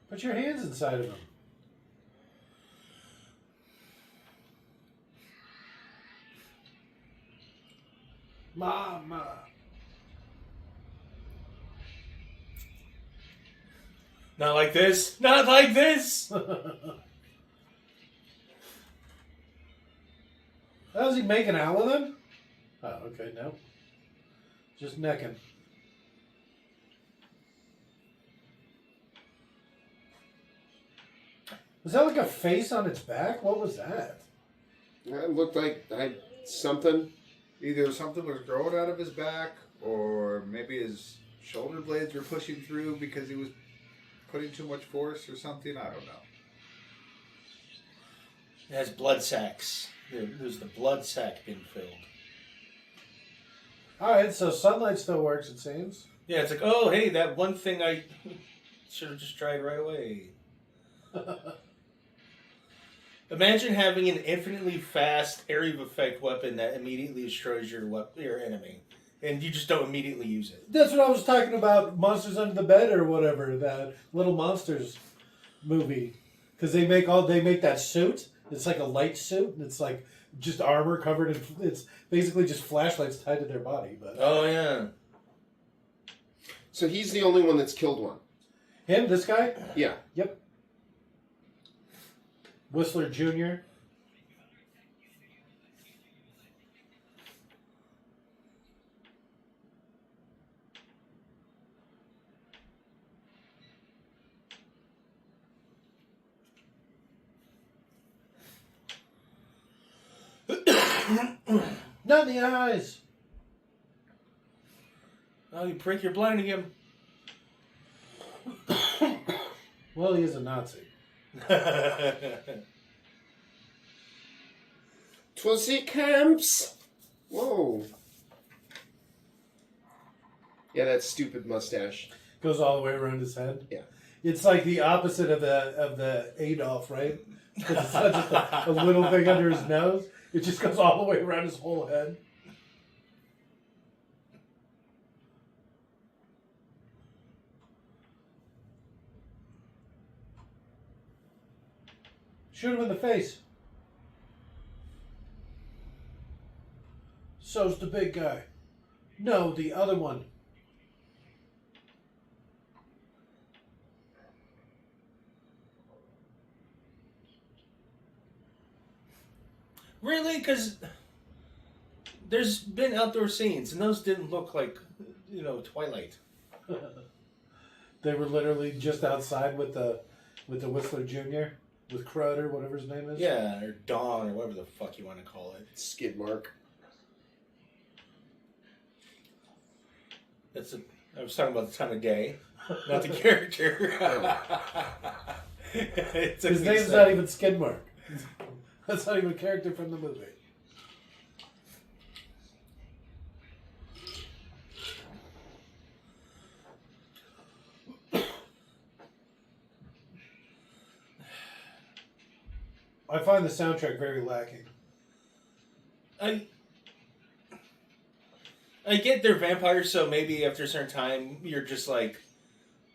Put your hands inside of him. Mama. Not like this. Not like this. How's he making out with him? Oh, okay, no. Just necking. Was that like a face on its back? What was that? It looked like something. Either something was growing out of his back, or maybe his shoulder blades were pushing through because he was putting too much force or something. I don't know. It has blood sacks. There's the blood sac being filled. Alright, so sunlight still works, it seems. Yeah, it's like, oh, hey, that one thing I should have just tried right away. Imagine having an infinitely fast area of effect weapon that immediately destroys your enemy, and you just don't immediately use it. That's what I was talking about, Monsters Under the Bed or whatever, that Little Monsters movie. Because they make that suit. It's like a light suit, and it's like just armor covered in. It's basically just flashlights tied to their body. But Oh yeah. So he's the only one that's killed one. him, this guy, Yeah. yep. Whistler Jr. Not in the eyes. Oh, you prick, you're blinding him. Well, he is a Nazi. 'Twas the camps. Whoa. Yeah, that stupid mustache. Goes all the way around his head. Yeah. It's like the opposite of the Adolf, right? Because it's not just a little thing under his nose. It just goes all the way around his whole head. Shoot him in the face. So's the big guy. No, the other one. Really? Because there's been outdoor scenes, and those didn't look like, Twilight. They were literally just outside with the Whistler Jr., with Crowder, whatever his name is. Yeah, or Dawn, or whatever the fuck you want to call it. Skid mark. I was talking about the time of day, not the character. His name's not even Skidmark. That's not even a character from the movie. I find the soundtrack very lacking. I get they're vampires, so maybe after a certain time, you're just like,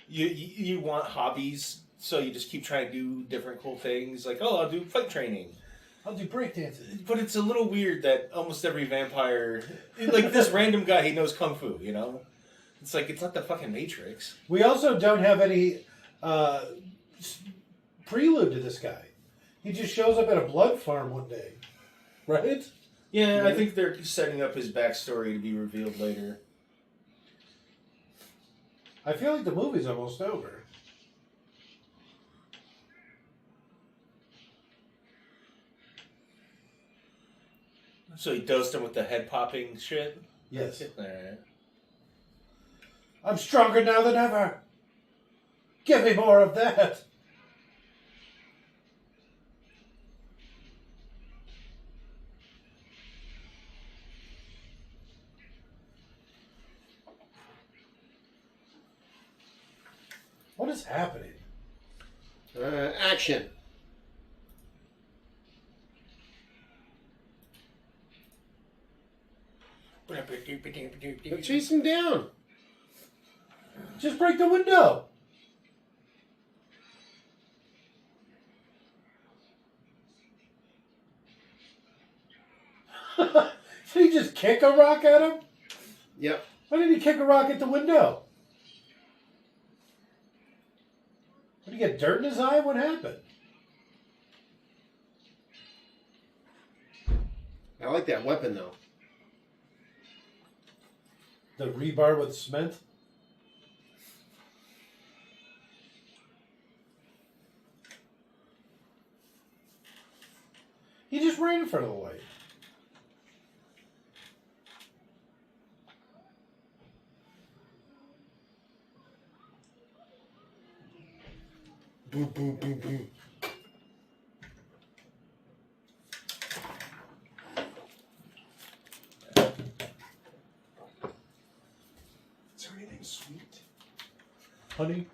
you want hobbies, so you just keep trying to do different cool things. Like, oh, I'll do fight training. I'll do breakdancing. But it's a little weird that almost every vampire, like this random guy, he knows kung fu, It's like, it's not the fucking Matrix. We also don't have any prelude to this guy. He just shows up at a blood farm one day. Right? Yeah, I think they're setting up his backstory to be revealed later. I feel like the movie's almost over. So he dosed him with the head popping shit? Yes. Alright. I'm stronger now than ever. Give me more of that. What is happening? Action. Chase him down. Just break the window. Did he just kick a rock at him? Yep. Why did he kick a rock at the window? Did he get dirt in his eye? What happened? I like that weapon, though. The rebar with cement? He just ran in front of the light. Boom, boom, boom, boom. Is there anything sweet? Honey?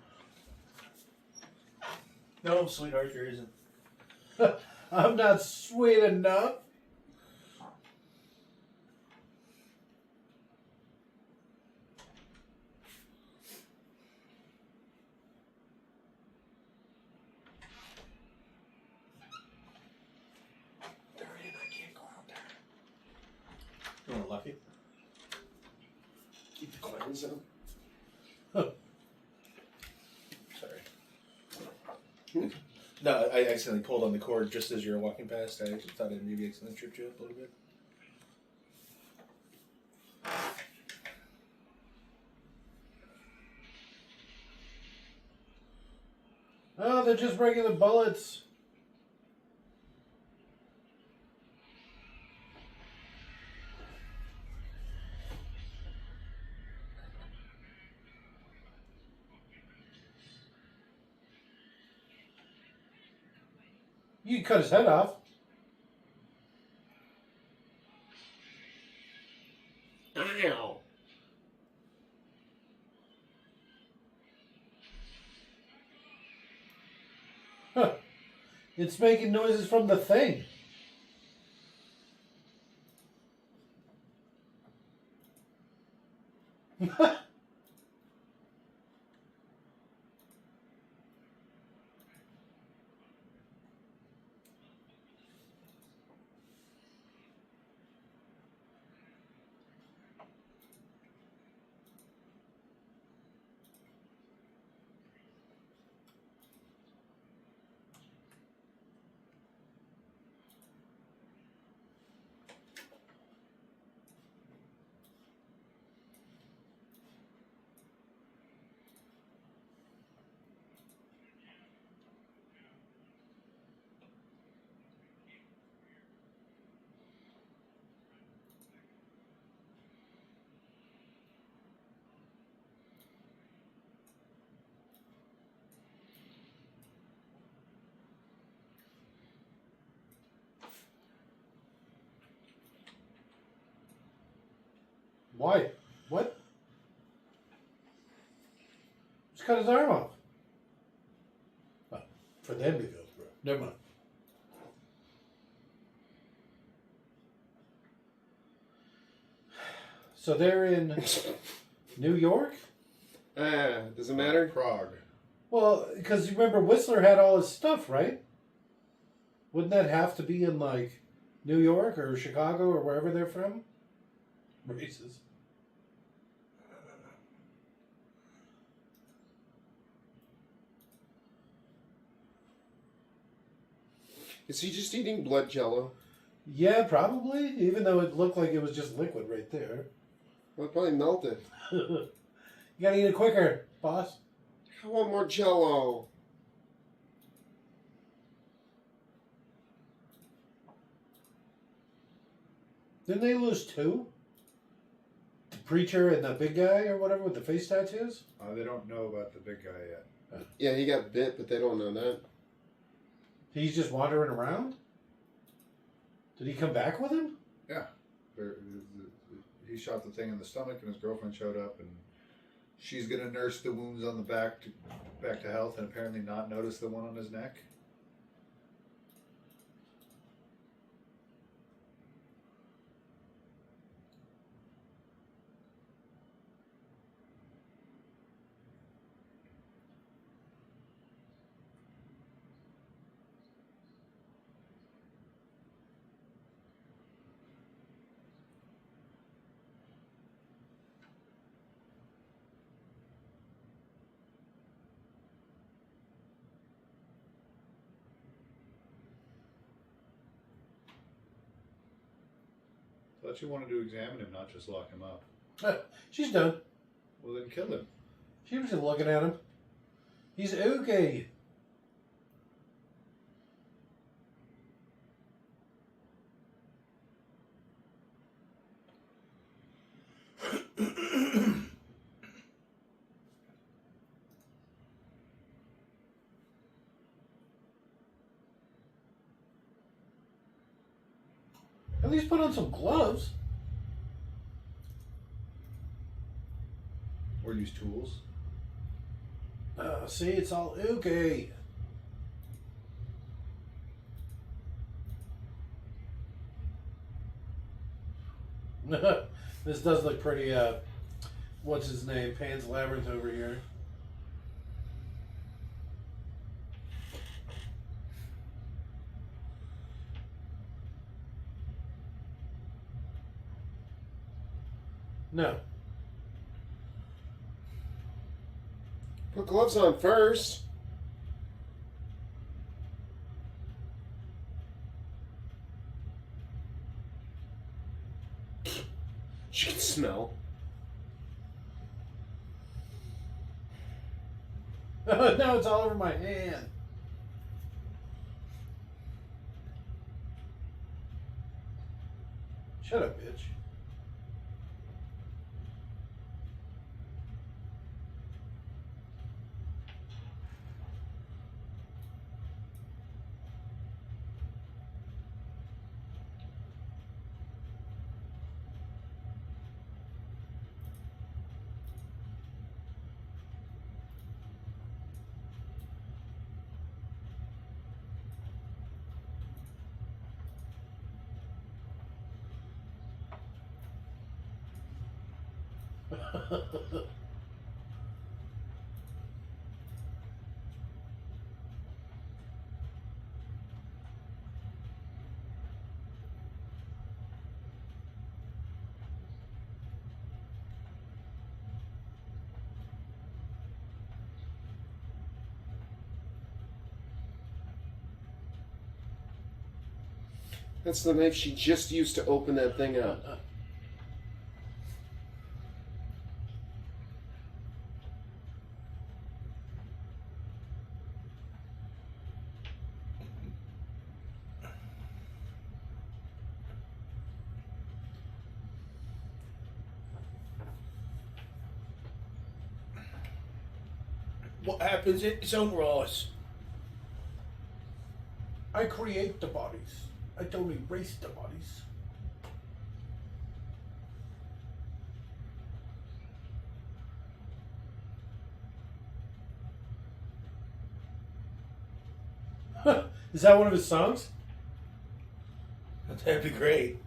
No, sweetheart, there isn't. I'm not sweet enough. Darian, I can't go out there. You want to lucky? Keep the clowns out. Sorry. No, I accidentally pulled on the cord just as you were walking past. I thought I'd maybe accidentally tripped you up a little bit. Oh, they're just regular bullets. You can cut his head off. Ow. Huh. It's making noises from the thing. Why? What? Just cut his arm off. Oh, for them to go through. Never mind. So they're in New York? Does it matter? Prague. Well, because you remember Whistler had all his stuff, right? Wouldn't that have to be in, like, New York or Chicago or wherever they're from? Races. Is he just eating blood jello? Yeah, probably. Even though it looked like it was just liquid right there. Well, it probably melted. You gotta eat it quicker, boss. I want more jello. Didn't they lose two? The preacher and the big guy or whatever with the face tattoos? They don't know about the big guy yet. Yeah, he got bit, but they don't know that. He's just wandering around? Did he come back with him? Yeah. He shot the thing in the stomach, and his girlfriend showed up, and she's gonna nurse the wounds on the back to health, and apparently not notice the one on his neck. Thought you wanted to examine him, not just lock him up. She's done. Well, then kill him. She was just looking at him. He's okay. At least put on some gloves. Or use tools. See, it's all okay. This does look pretty, what's his name? Pan's Labyrinth over here. No. Put gloves on first. She can smell. Now it's all over my hand. Shut up, bitch. That's the knife she just used to open that thing up. What happens at sunrise? I create the bodies. I don't erase the bodies. Is that one of his songs? That'd be great.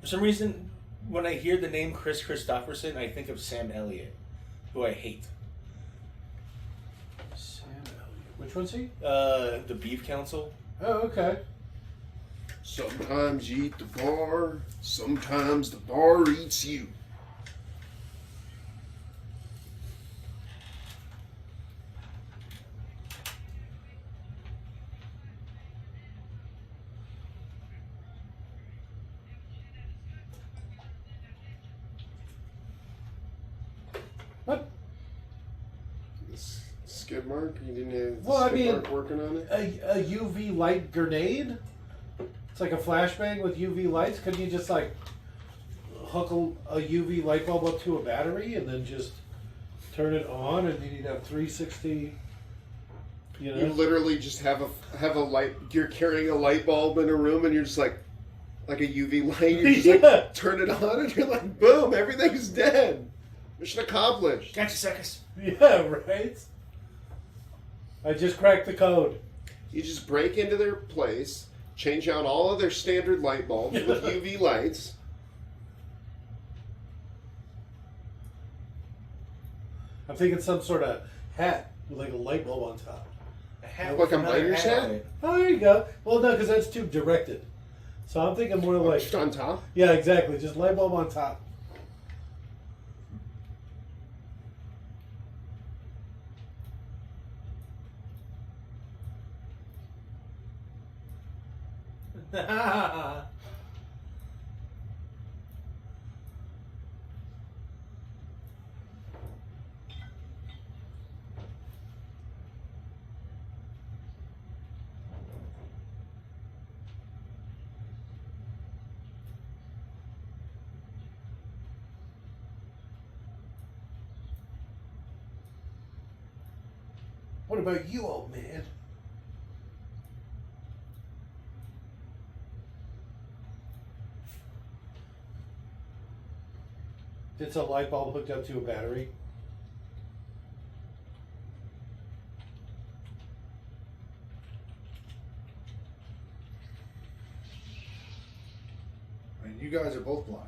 For some reason, when I hear the name Kristofferson, I think of Sam Elliott, who I hate. Sam Elliott. Which one's he? The Beef Council. Oh, okay. Sometimes you eat the bar, sometimes the bar eats you. What? This skid mark? You didn't have the Well, I skid mean, mark working on it? A UV light grenade? It's like a flashbang with UV lights. Couldn't you just like hook a UV light bulb up to a battery and then just turn it on, and then you'd have 360? You know, You literally just have a light. You're carrying a light bulb in a room, and you're just like a UV light. You just Yeah. like turn it on, and you're like, boom, everything's dead. Mission accomplished. Gotcha, suckers. yeah, right. I just cracked the code. You just break into their place, change out all of their standard light bulbs with UV lights. I'm thinking some sort of hat with like a light bulb on top. A hat Like with a another miner's hat on hat? it. Oh, there you go. Well, no, because that's too directed. So I'm thinking more like, Just on top. yeah, exactly. Just light bulb on top. What about you, old man? It's a light bulb hooked up to a battery. I mean, you guys are both blind.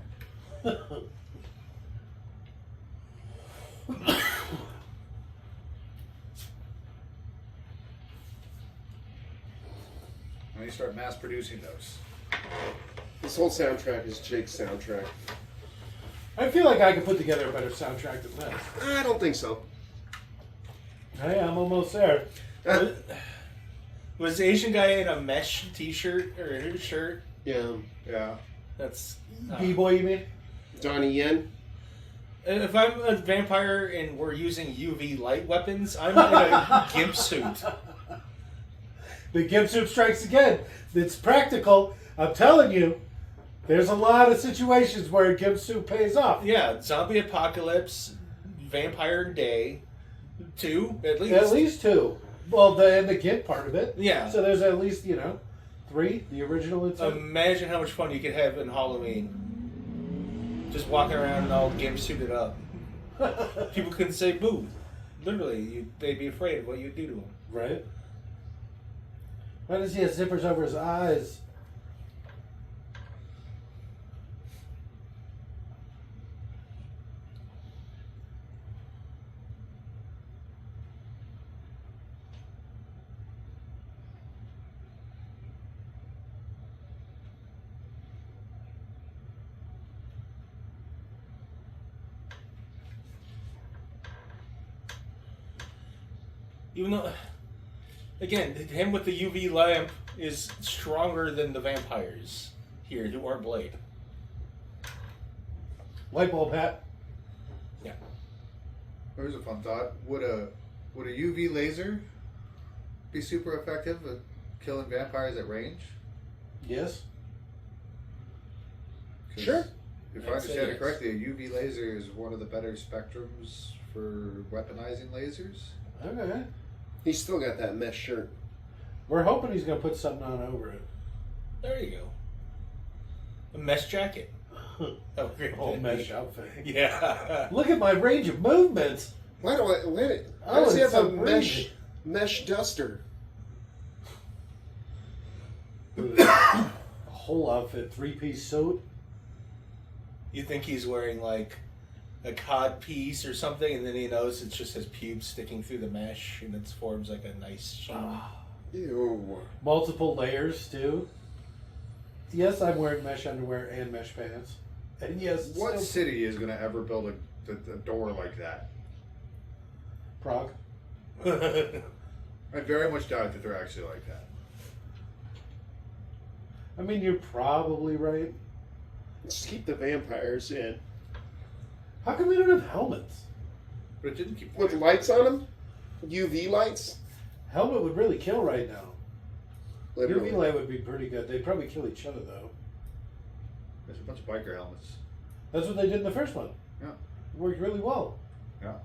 When you start mass producing those. This whole soundtrack is Jake's soundtrack. I feel like I could put together a better soundtrack than this. I don't think so. Hey, I'm almost there. Was the Asian guy in a mesh t-shirt or shirt? Yeah. Yeah. That's... B-boy, you mean? Donnie Yen. If I'm a vampire and we're using UV light weapons, I'm in a gimp suit. The gimp suit strikes again. It's practical. I'm telling you, there's a lot of situations where a gimp suit pays off. Yeah, zombie apocalypse, vampire day, 2 at least. At least 2. Well, and the gimp part of it. Yeah. So there's at least, 3, the original and 2. Imagine how much fun you could have in Halloween. Just walking around all gimp suited up. People couldn't say boo. Literally, they'd be afraid of what you'd do to them. Right? Why does he have zippers over his eyes? Even though, again, him with the UV lamp is stronger than the vampires here who aren't Blade. Light bulb hat. Yeah. Here's a fun thought: would a UV laser be super effective at killing vampires at range? Yes. 'Cause Sure. If I'd I say understand yes. it correctly, a UV laser is one of the better spectrums for weaponizing lasers. Okay. He's still got that mesh shirt. We're hoping he's going to put something on over it. There you go. A mesh jacket. Oh, great. Whole mesh outfit. Yeah. Look at my range of movements. Why does Oh, he have it's so a crazy. mesh duster? A whole outfit, 3-piece suit. You think he's wearing like a cod piece or something, and then he knows it's just his pubes sticking through the mesh, and it forms like a nice sheen. Ew. Multiple layers too. Yes, I'm wearing mesh underwear and mesh pants. And yes, it's What still city is going to ever build a door like that? Prague. I very much doubt that they're actually like that. I mean, you're probably right. Just keep the vampires in. How come we don't have helmets? But it didn't keep With lights on them? UV lights? Helmet would really kill right now. Literally. UV light would be pretty good. They'd probably kill each other though. There's a bunch of biker helmets. That's what they did in the first one. Yeah. It worked really well. Yeah.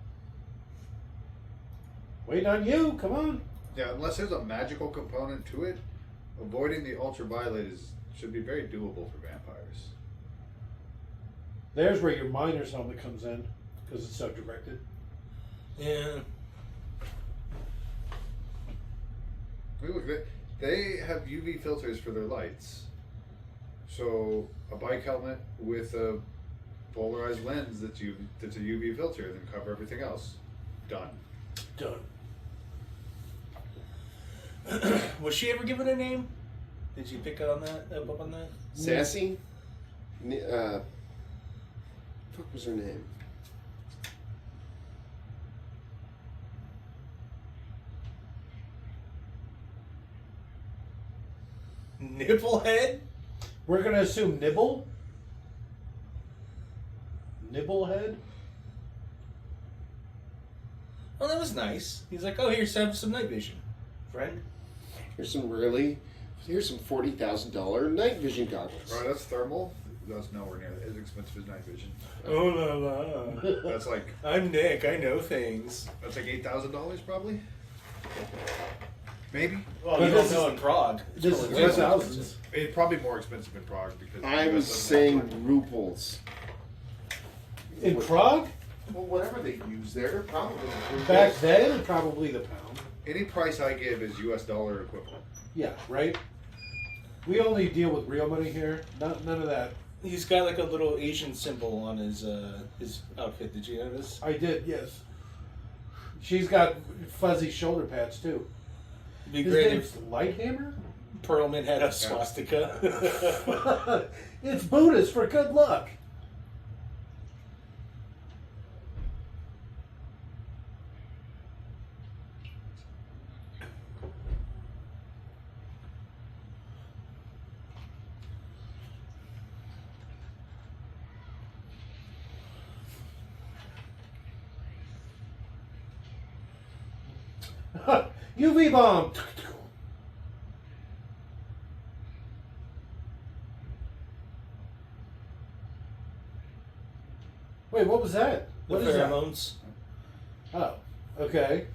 Wait on you, come on. Yeah, unless there's a magical component to it, avoiding the ultraviolet should be very doable for vampires. There's where your miner's helmet comes in, because it's so directed. Yeah. Look, they have UV filters for their lights. So a bike helmet with a polarized lens that's a UV filter, then cover everything else. Done. Done. Was she ever given a name? Did you pick up on that? Sassy? Fuck was her name? Nipplehead? We're gonna assume Nibble? Nibblehead? Oh, that was nice. He's like, oh, here's some night vision, friend. Here's some $40,000 night vision goggles. Alright, that's thermal. That's nowhere near as expensive as night vision. Oh la la. That's like I'm Nick. I know things. $8,000 probably. Maybe. Well, But you don't this know is- in Prague. This is It's way more 2000s. expensive. It's probably more expensive in Prague because the I US was doesn't saying have money. rubles. In Prague? Well, whatever they use there, probably. Back then, probably the pound. Any price I give is US dollar equivalent. Yeah, right? We only deal with real money here. None of that. He's got like a little Asian symbol on his outfit. Did you notice? I did, yes. She's got fuzzy shoulder pads, too. It'd be His great name's if Lighthammer? Perlman had a swastika. It's Buddhist for good luck. UV bomb. Wait, what was that? The What is that? pheromones. Oh, okay.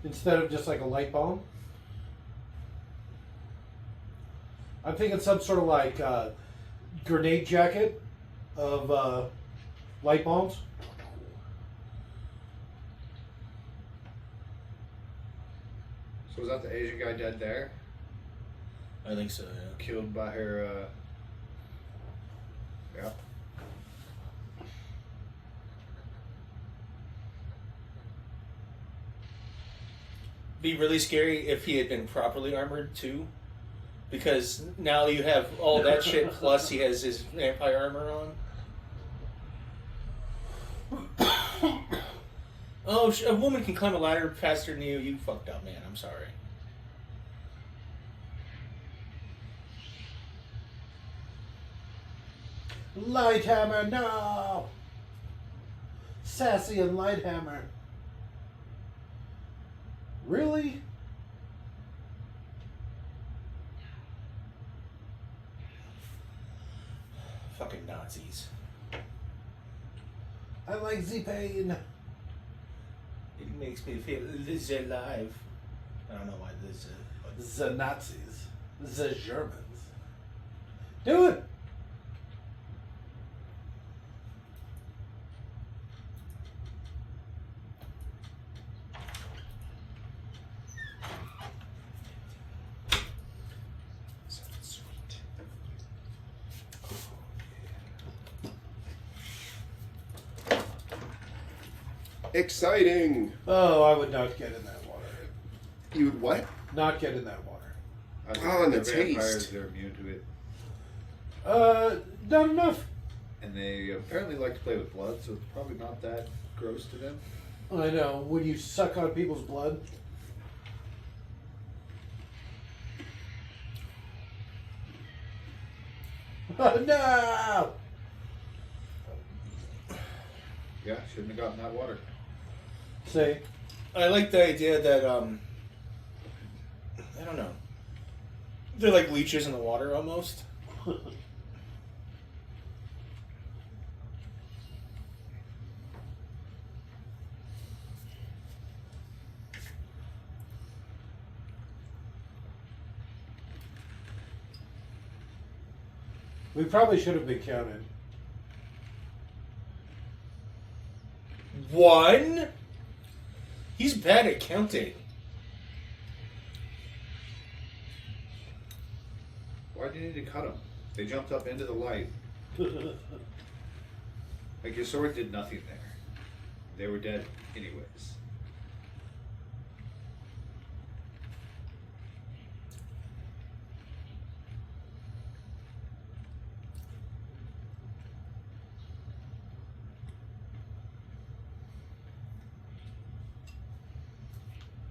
Instead of just like a light bomb? I'm thinking some sort of like grenade jacket of light bombs. So is that the Asian guy dead there? I think so, yeah. Killed by her, yeah. Be really scary if he had been properly armored, too. Because now you have all that shit, plus he has his vampire armor on. Oh, a woman can climb a ladder faster than you. You fucked up, man. I'm sorry. Lighthammer, no! Sassy and Lighthammer. Really? Fucking Nazis. I like Z-Pain. It makes me feel alive. I don't know why this is. The Nazis. The Germans. Do it! Exciting. Oh, I would not get in that water. You would what? Not get in that water. I think Oh, and the vampires, taste. they're immune to it. Not enough. And they apparently like to play with blood, so it's probably not that gross to them. I know. When you suck on people's blood. Oh, no! Yeah, shouldn't have gotten that water. See, I like the idea that, I don't know. They're like leeches in the water almost. we probably should have been counted. 1? He's bad at counting. Why do you need to cut them? They jumped up into the light. Like, your sword did nothing there. They were dead anyways.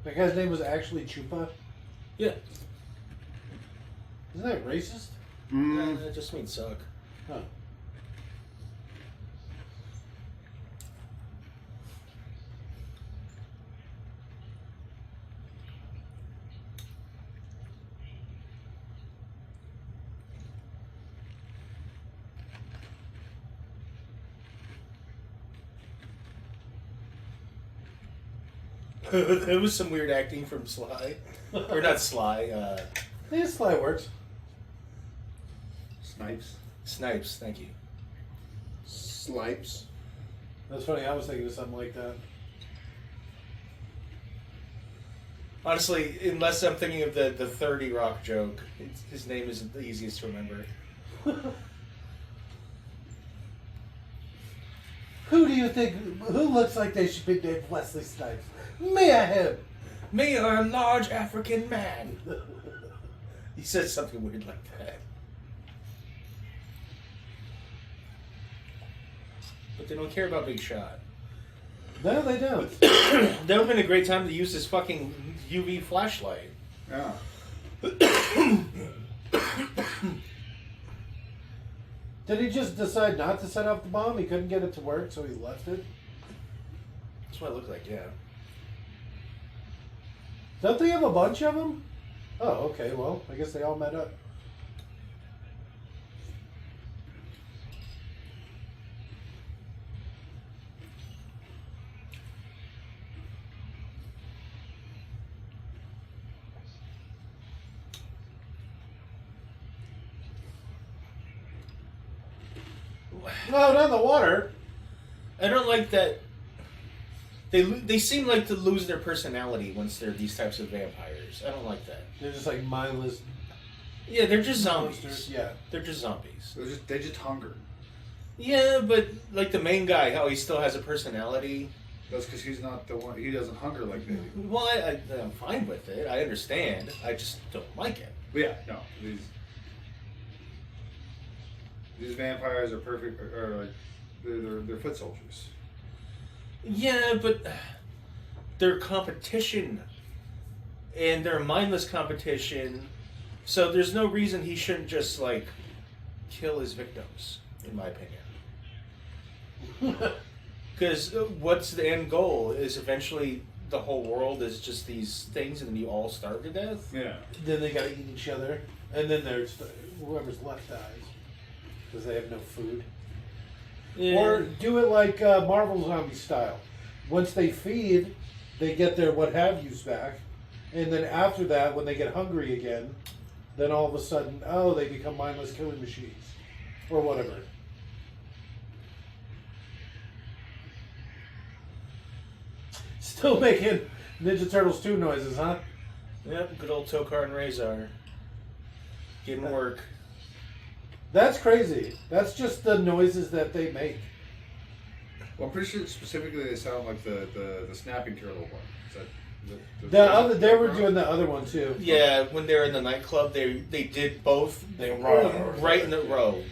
That guy's name was actually Chupa. Yeah. Isn't that racist? That just means suck. Huh. There was some weird acting from Sly. Or not Sly, Yeah, Sly works. Snipes. Snipes, thank you. Snipes. That's funny. I was thinking of something like that. Honestly, unless I'm thinking of the 30 Rock joke, his name isn't the easiest to remember. Who do you think? Who looks like they should be named Wesley Snipes? Me or him? Me or a large African man. He says something weird like that. But they don't care about Big Shot. No, they don't. That would have been a great time to use this fucking UV flashlight. Yeah. Did he just decide not to set off the bomb? He couldn't get it to work, so he left it? That's what it looked like, yeah. Don't they have a bunch of them? Oh, okay. Well, I guess they all met up. No, not in the water. I don't like that. They seem like to lose their personality once they're these types of vampires. I don't like that. They're just like mindless Yeah, they're just zombies. monsters. Yeah. They're just zombies. They just hunger. Yeah, but like the main guy, how he still has a personality. That's because he's not the one. He doesn't hunger like they do. Well, I'm fine with it. I understand. I just don't like it. But yeah, no. These vampires are perfect. Or they're foot soldiers. Yeah, but they're competition, and they're mindless competition. So there's no reason he shouldn't just like kill his victims, in my opinion. Because what's the end goal? Is eventually the whole world is just these things, and then you all starve to death. Yeah. Then they gotta eat each other, and then there's whoever's left dies because they have no food. Yeah. Or do it like Marvel zombie style. Once they feed, they get their what have yous back, and then after that, when they get hungry again, then all of a sudden, they become mindless killing machines, or whatever. Still making Ninja Turtles 2 noises, huh? Yep, good old Tokar and Razor. Getting work. That's crazy. That's just the noises that they make. Well, I'm pretty sure specifically they sound like the snapping turtle one. Is that They were doing the other one too. Yeah, when they were in the nightclub, they did both. They right in the row.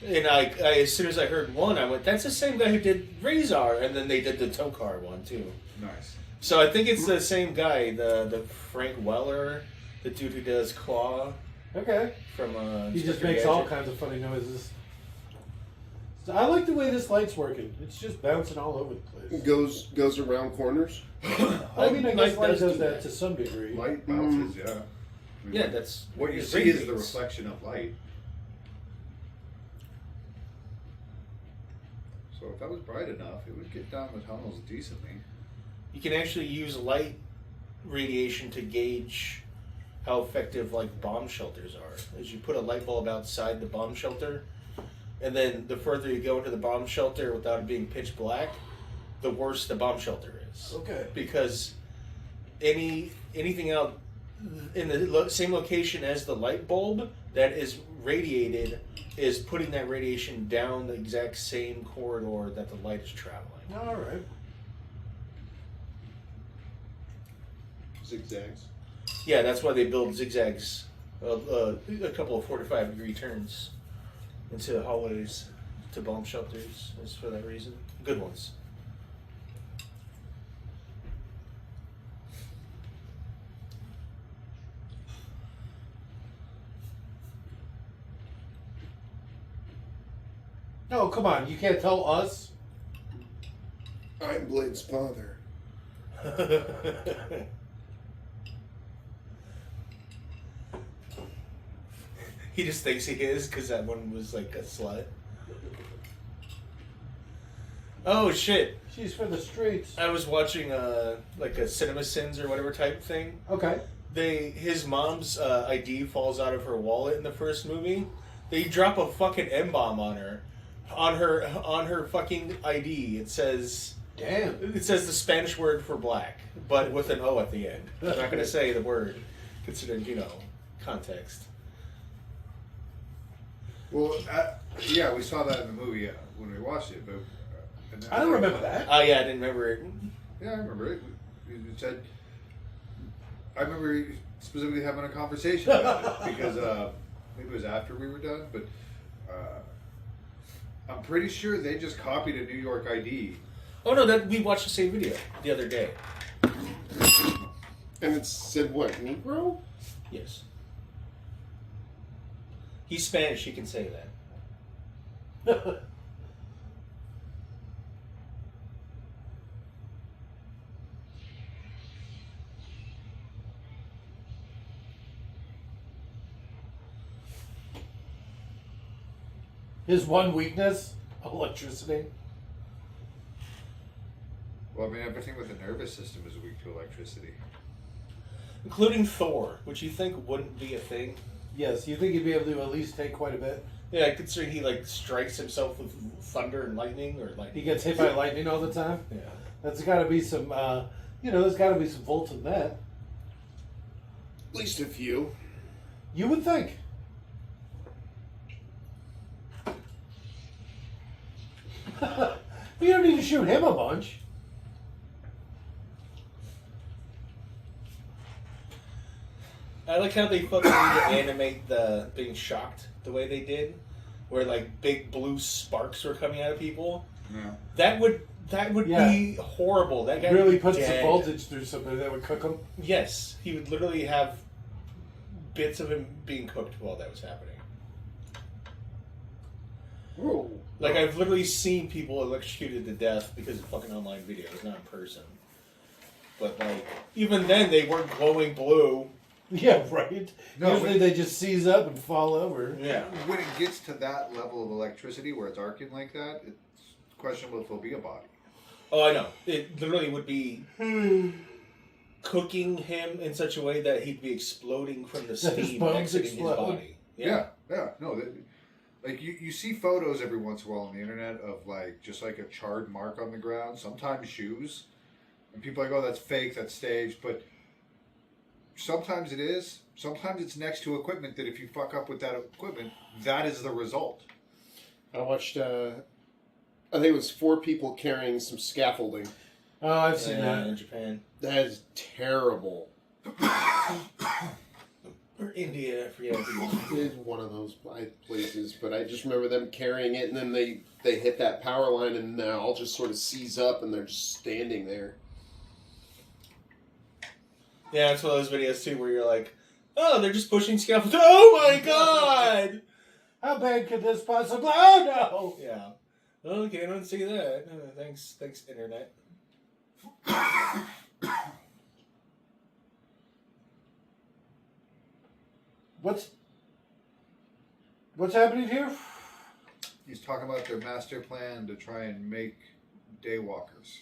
And I as soon as I heard one, I went, "That's the same guy who did Razor," and then they did the Tokar one too. Nice. So I think it's the same guy, the Frank Weller, the dude who does Claw Okay. from. He just Inspector makes all Gadget. kinds of funny noises. So I like the way this light's working. It's just bouncing all over the place. Goes around corners. I mean, I guess light does does do that to some degree. Light bounces, yeah. I mean, Yeah, that's what you it see is the radiates. reflection of light. So if that was bright enough, it would get down the tunnels decently. You can actually use light radiation to gauge how effective like bomb shelters are. As you put a light bulb outside the bomb shelter, and then the further you go into the bomb shelter without it being pitch black, the worse the bomb shelter is. Okay. Because anything out in the same location as the light bulb that is radiated is putting that radiation down the exact same corridor that the light is traveling. All right. Zigzags. Yeah, that's why they build zigzags, a couple of 45-degree turns into hallways to bomb shelters. Is for that reason. Good ones. No, come on. You can't tell us. I'm Blade's father. He just thinks he is because that one was like a slut. Oh shit! She's for the streets. I was watching like a Cinema Sins or whatever type thing. Okay. His mom's ID falls out of her wallet in the first movie. They drop a fucking M-bomb on her, on her fucking ID. It says Damn. the Spanish word for black, but with an O at the end. I'm not gonna say the word, considering context. Well, yeah, we saw that in the movie when we watched it, but I don't remember that. Oh yeah, I didn't remember it. Yeah, I remember it. You said. I remember specifically having a conversation about it because maybe it was after we were done, but I'm pretty sure they just copied a New York ID. Oh no, we watched the same video the other day. And it said what? Negro? Yes. He's Spanish, he can say that. His one weakness? Electricity. Well, I mean, everything with the nervous system is weak to electricity. Including Thor, which you think wouldn't be a thing. Yes, you think he'd be able to at least take quite a bit? Yeah, considering he strikes himself with thunder and lightning or lightning. He gets hit by lightning all the time? Yeah. That's got to be some, there's got to be some volts in that. At least a few. You would think. You don't need to shoot him a bunch. I like how they fucking need to animate the being shocked the way they did, where like big blue sparks were coming out of people. Yeah. That would be horrible. That guy really would be puts dead. the voltage through something that would cook him. Yes, he would literally have bits of him being cooked while that was happening. Ooh. Like I've literally seen people electrocuted to death because of fucking online videos, not in person. But like even then, they weren't glowing blue. Yeah, right. No, Usually they just seize up and fall over. Yeah. When it gets to that level of electricity where it's arcing like that, it's questionable if it'll be a body. Oh, I know. It literally would be cooking him in such a way that he'd be exploding from the That his steam bones exiting explode. his body. Yeah. No, like you see photos every once in a while on the internet of like just like a charred mark on the ground. Sometimes shoes, and people are like, oh, that's fake, that's staged. But sometimes it is. Sometimes it's next to equipment that if you fuck up with that equipment, that is the result. I watched, I think it was 4 people carrying some scaffolding. Oh, I've seen that. In Japan. That is terrible. Or India, I forget. It's one of those places, but I just remember them carrying it, and then they hit that power line, and they all just sort of seize up, and they're just standing there. Yeah, it's one of those videos too where you're like, oh, they're just pushing scaffolding. Oh my god! How bad could this possibly? Oh no! Yeah. Okay, I don't see that. Thanks, internet. What's happening here? He's talking about their master plan to try and make daywalkers.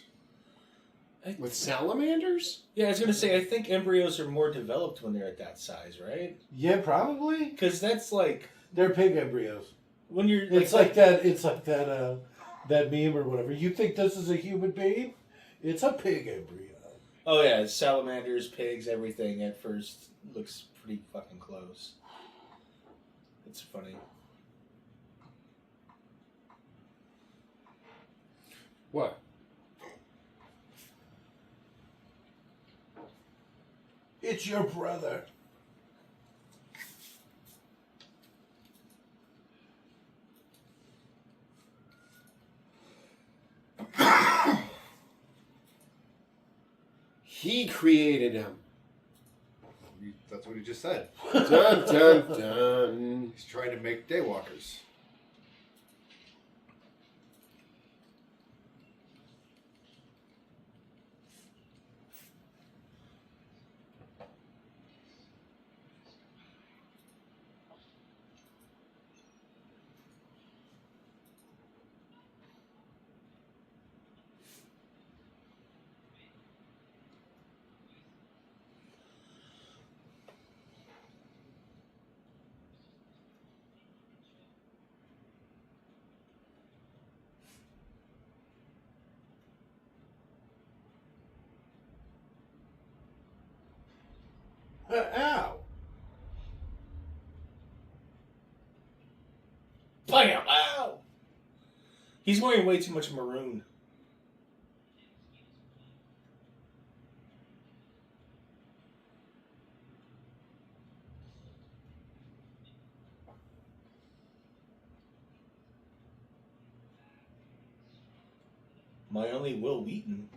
With salamanders? Yeah, I was gonna say I think embryos are more developed when they're at that size, right? Yeah, probably. Because that's like They're pig embryos. when you're. It's like that. It's like that. That meme or whatever. You think this is a human being? It's a pig embryo. Oh yeah, salamanders, pigs, everything at first looks pretty fucking close. It's funny. What? It's your brother. He created him. That's what he just said. Dun, dun, dun. He's trying to make daywalkers. Ow! Bam! Ow! He's wearing way too much maroon. My only Will Wheaton.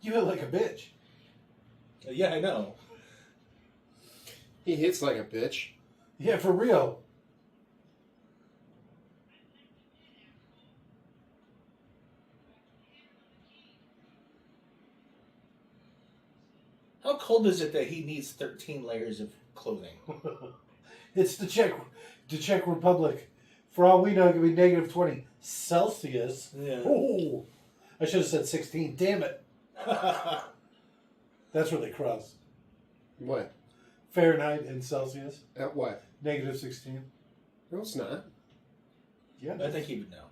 You look like a bitch. Yeah, I know. He hits like a bitch. Yeah, for real. How cold is it that he needs 13 layers of clothing? It's the Czech Republic. For all we know, it could be negative 20 Celsius. Yeah. Oh, I should have said 16. Damn it. That's where they cross. What? Fahrenheit and Celsius. At what? Negative 16. No, it's not. Yeah. I think he would know.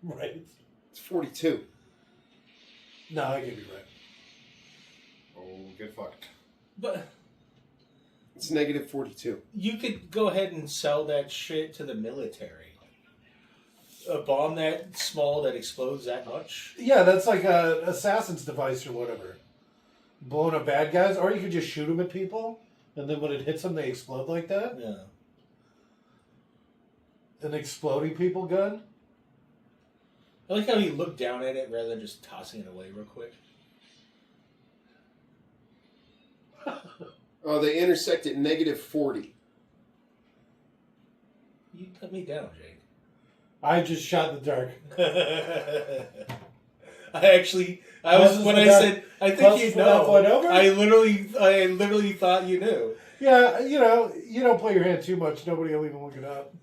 Right. It's 42. No, I give you right. Oh, get fucked. But It's negative 42. You could go ahead and sell that shit to the military. A bomb that small that explodes that much? Yeah, that's like a assassin's device or whatever. Blowing up bad guys, or you could just shoot them at people, and then when it hits them, they explode like that. Yeah. An exploding people gun. I like how you look down at it rather than just tossing it away real quick. Oh, they intersect at negative 40. You cut me down, Jake. I just shot in the dark. I said, I think you know. I literally thought you knew. Yeah, you don't play your hand too much. Nobody will even look it up.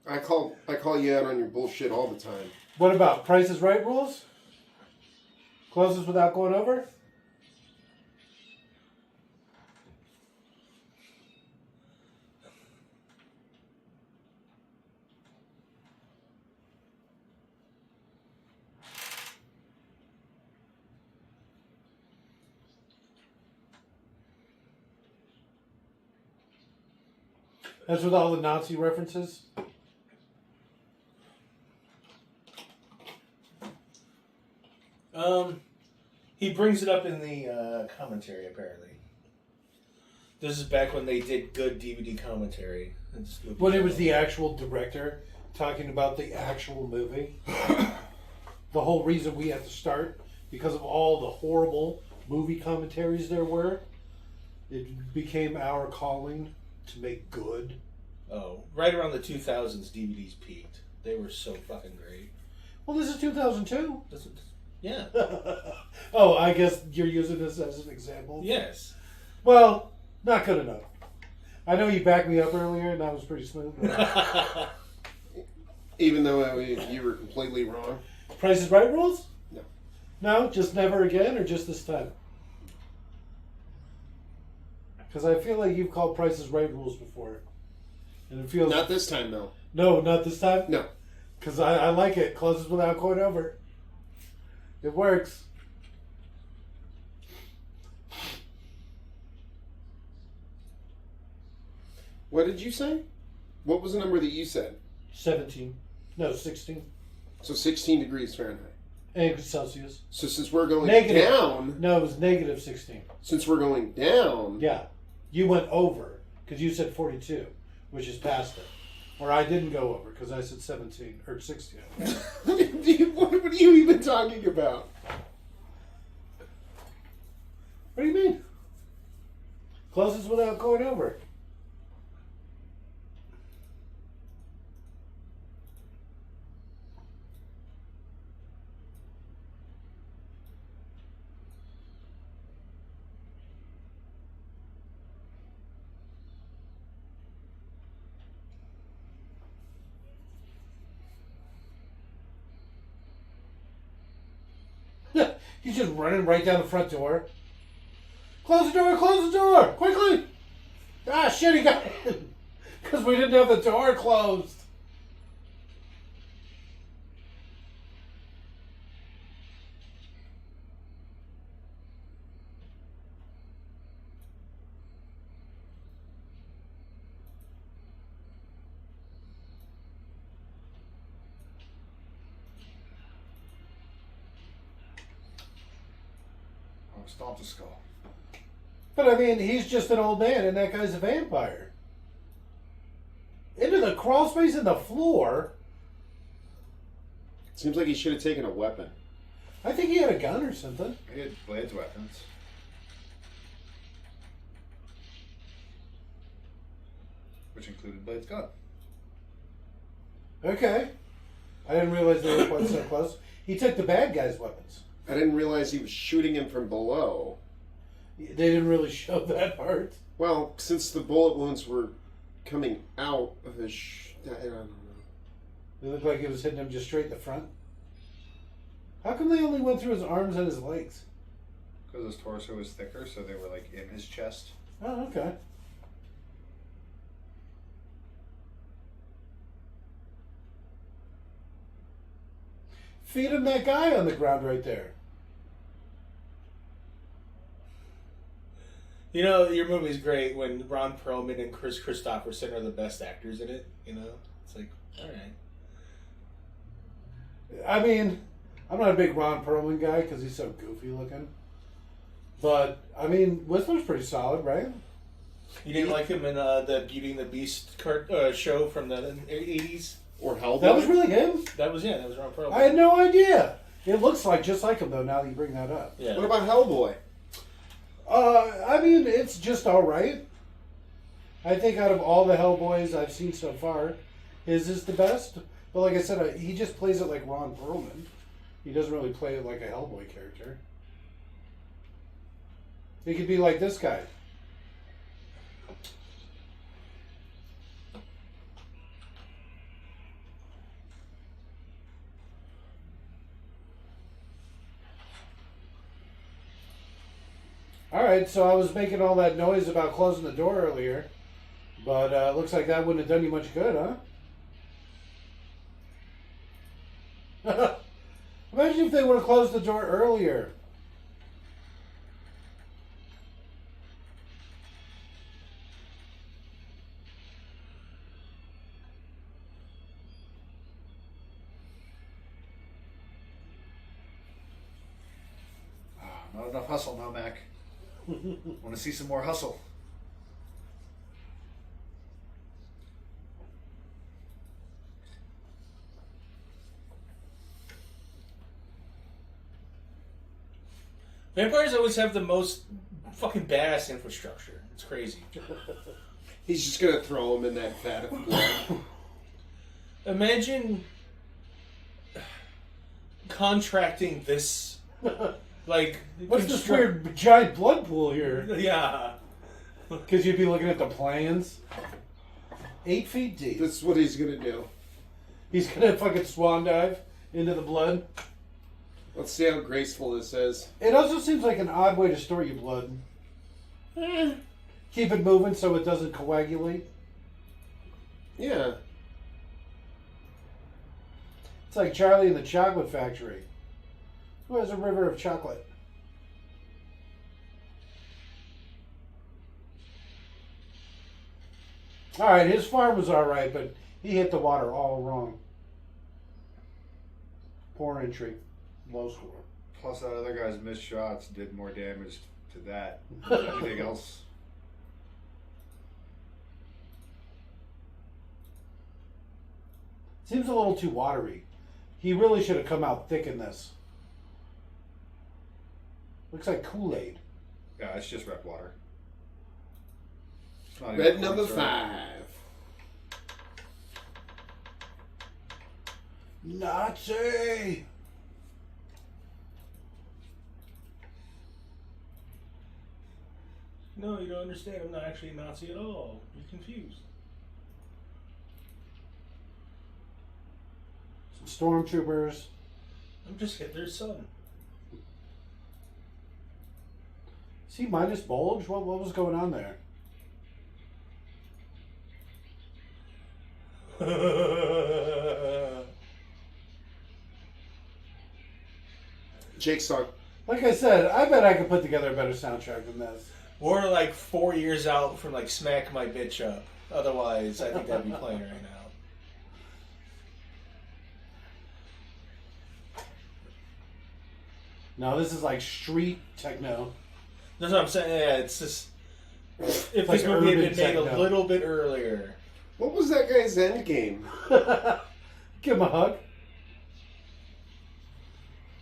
I call you out on your bullshit all the time. What about Price is Right rules? Closest without going over? That's with all the Nazi references? He brings it up in the commentary, apparently. This is back when they did good DVD commentary. When it was the actual director talking about the actual movie. The whole reason we had to start, because of all the horrible movie commentaries there were, it became our calling to make good. Oh, right around the 2000s, DVDs peaked. They were so fucking great. Well, this is 2002. Yeah. Oh, I guess you're using this as an example? Yes. Well, not good enough. I know you backed me up earlier, and that was pretty smooth. Even though you were completely wrong? Price is Right rules? No. No? Just never again, or just this time? Because I feel like you've called Price is Right rules before. And it feels... Not this time, though. No, not this time? No. Because I like it. Closes without going over. It works. What did you say? What was the number that you said? 17. No, 16. So 16 degrees Fahrenheit. And Celsius. So since we're going Negative. down... No, it was negative 16. Since we're going down... Yeah. You went over, because you said 42, which is past it. Or I didn't go over, because I said 17, or 16. What are you even talking about? What do you mean? Closes without going over. He's just running right down the front door. Close the door! Close the door! Quickly! Ah, shit, he got in. Because we didn't have the door closed. Stomp the skull. But I mean, he's just an old man and that guy's a vampire. Into the crawl space in the floor. Seems like he should have taken a weapon. I think he had a gun or something. He had Blade's weapons. Which included Blade's gun. Okay. I didn't realize they were quite so close. He took the bad guy's weapons. I didn't realize he was shooting him from below. They didn't really show that part. Well, since the bullet wounds were coming out of his... I don't know. It looked like it was hitting him just straight in the front. How come they only went through his arms and his legs? Because his torso was thicker, so they were like in his chest. Oh, okay. Feed him that guy on the ground right there. You know, your movie's great when Ron Perlman and Kristofferson are the best actors in it. You know, it's like, all right. I mean, I'm not a big Ron Perlman guy because he's so goofy looking. But, I mean, Whistler's pretty solid, right? You didn't like him in the Beauty and the Beast show from the 80s? Or Hellboy? That was really him? That was Ron Perlman. I had no idea. It looks like just like him, though, now that you bring that up. Yeah. What about Hellboy? I mean, it's just all right. I think out of all the Hellboys I've seen so far, his is the best. But like I said, he just plays it like Ron Perlman. He doesn't really play it like a Hellboy character. He could be like this guy. Alright, so I was making all that noise about closing the door earlier, but looks like that wouldn't have done you much good, huh? Imagine if they would have closed the door earlier. Not enough hustle now, Mac. Want to see some more hustle. Vampires always have the most fucking badass infrastructure. It's crazy. He's just gonna throw him in that vat of blood. Imagine contracting this, like... What's this weird giant blood pool here? Yeah. Because you'd be looking at the plans. 8 feet deep. That's what he's gonna do. He's gonna fucking swan dive into the blood. Let's see how graceful this is. It also seems like an odd way to store your blood. Keep it moving so it doesn't coagulate. Yeah. It's like Charlie in the Chocolate Factory. Who has a river of chocolate? Alright, his farm was alright, but he hit the water all wrong. Poor entry. Low score. Plus, that other guy's missed shots did more damage to that than anything else. Seems a little too watery. He really should have come out thick in this. Looks like Kool-Aid. Yeah, it's just rep water. It's not even Red number corn syrup. 5. Nazi! No, you don't understand. I'm not actually a Nazi at all. You're confused. Some stormtroopers. I'm just Hitler's son. See, minus bulge? What was going on there? Jake's song. Like I said, I bet I could put together a better soundtrack than this. We're like 4 years out from like Smack My Bitch Up. Otherwise, I think that'd be playing right now. No, this is like street techno. That's what I'm saying. Yeah, it's just if Like this movie had urban been made a techno. little bit earlier. What was that guy's end game? Give him a hug.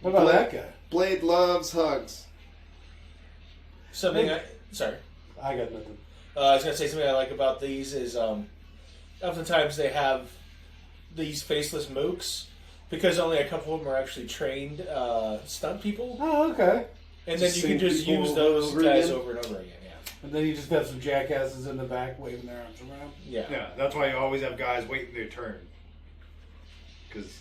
What about that guy? Blade loves hugs. Something. Hey. Sorry. I got nothing. I was gonna say something I like about these is oftentimes they have these faceless mooks because only a couple of them are actually trained stunt people, Oh, okay. and then you can Same just people use over those and over guys again? over and over again. And then you just have some jackasses in the back waving their arms around. Yeah. Yeah, that's why you always have guys waiting their turn. Because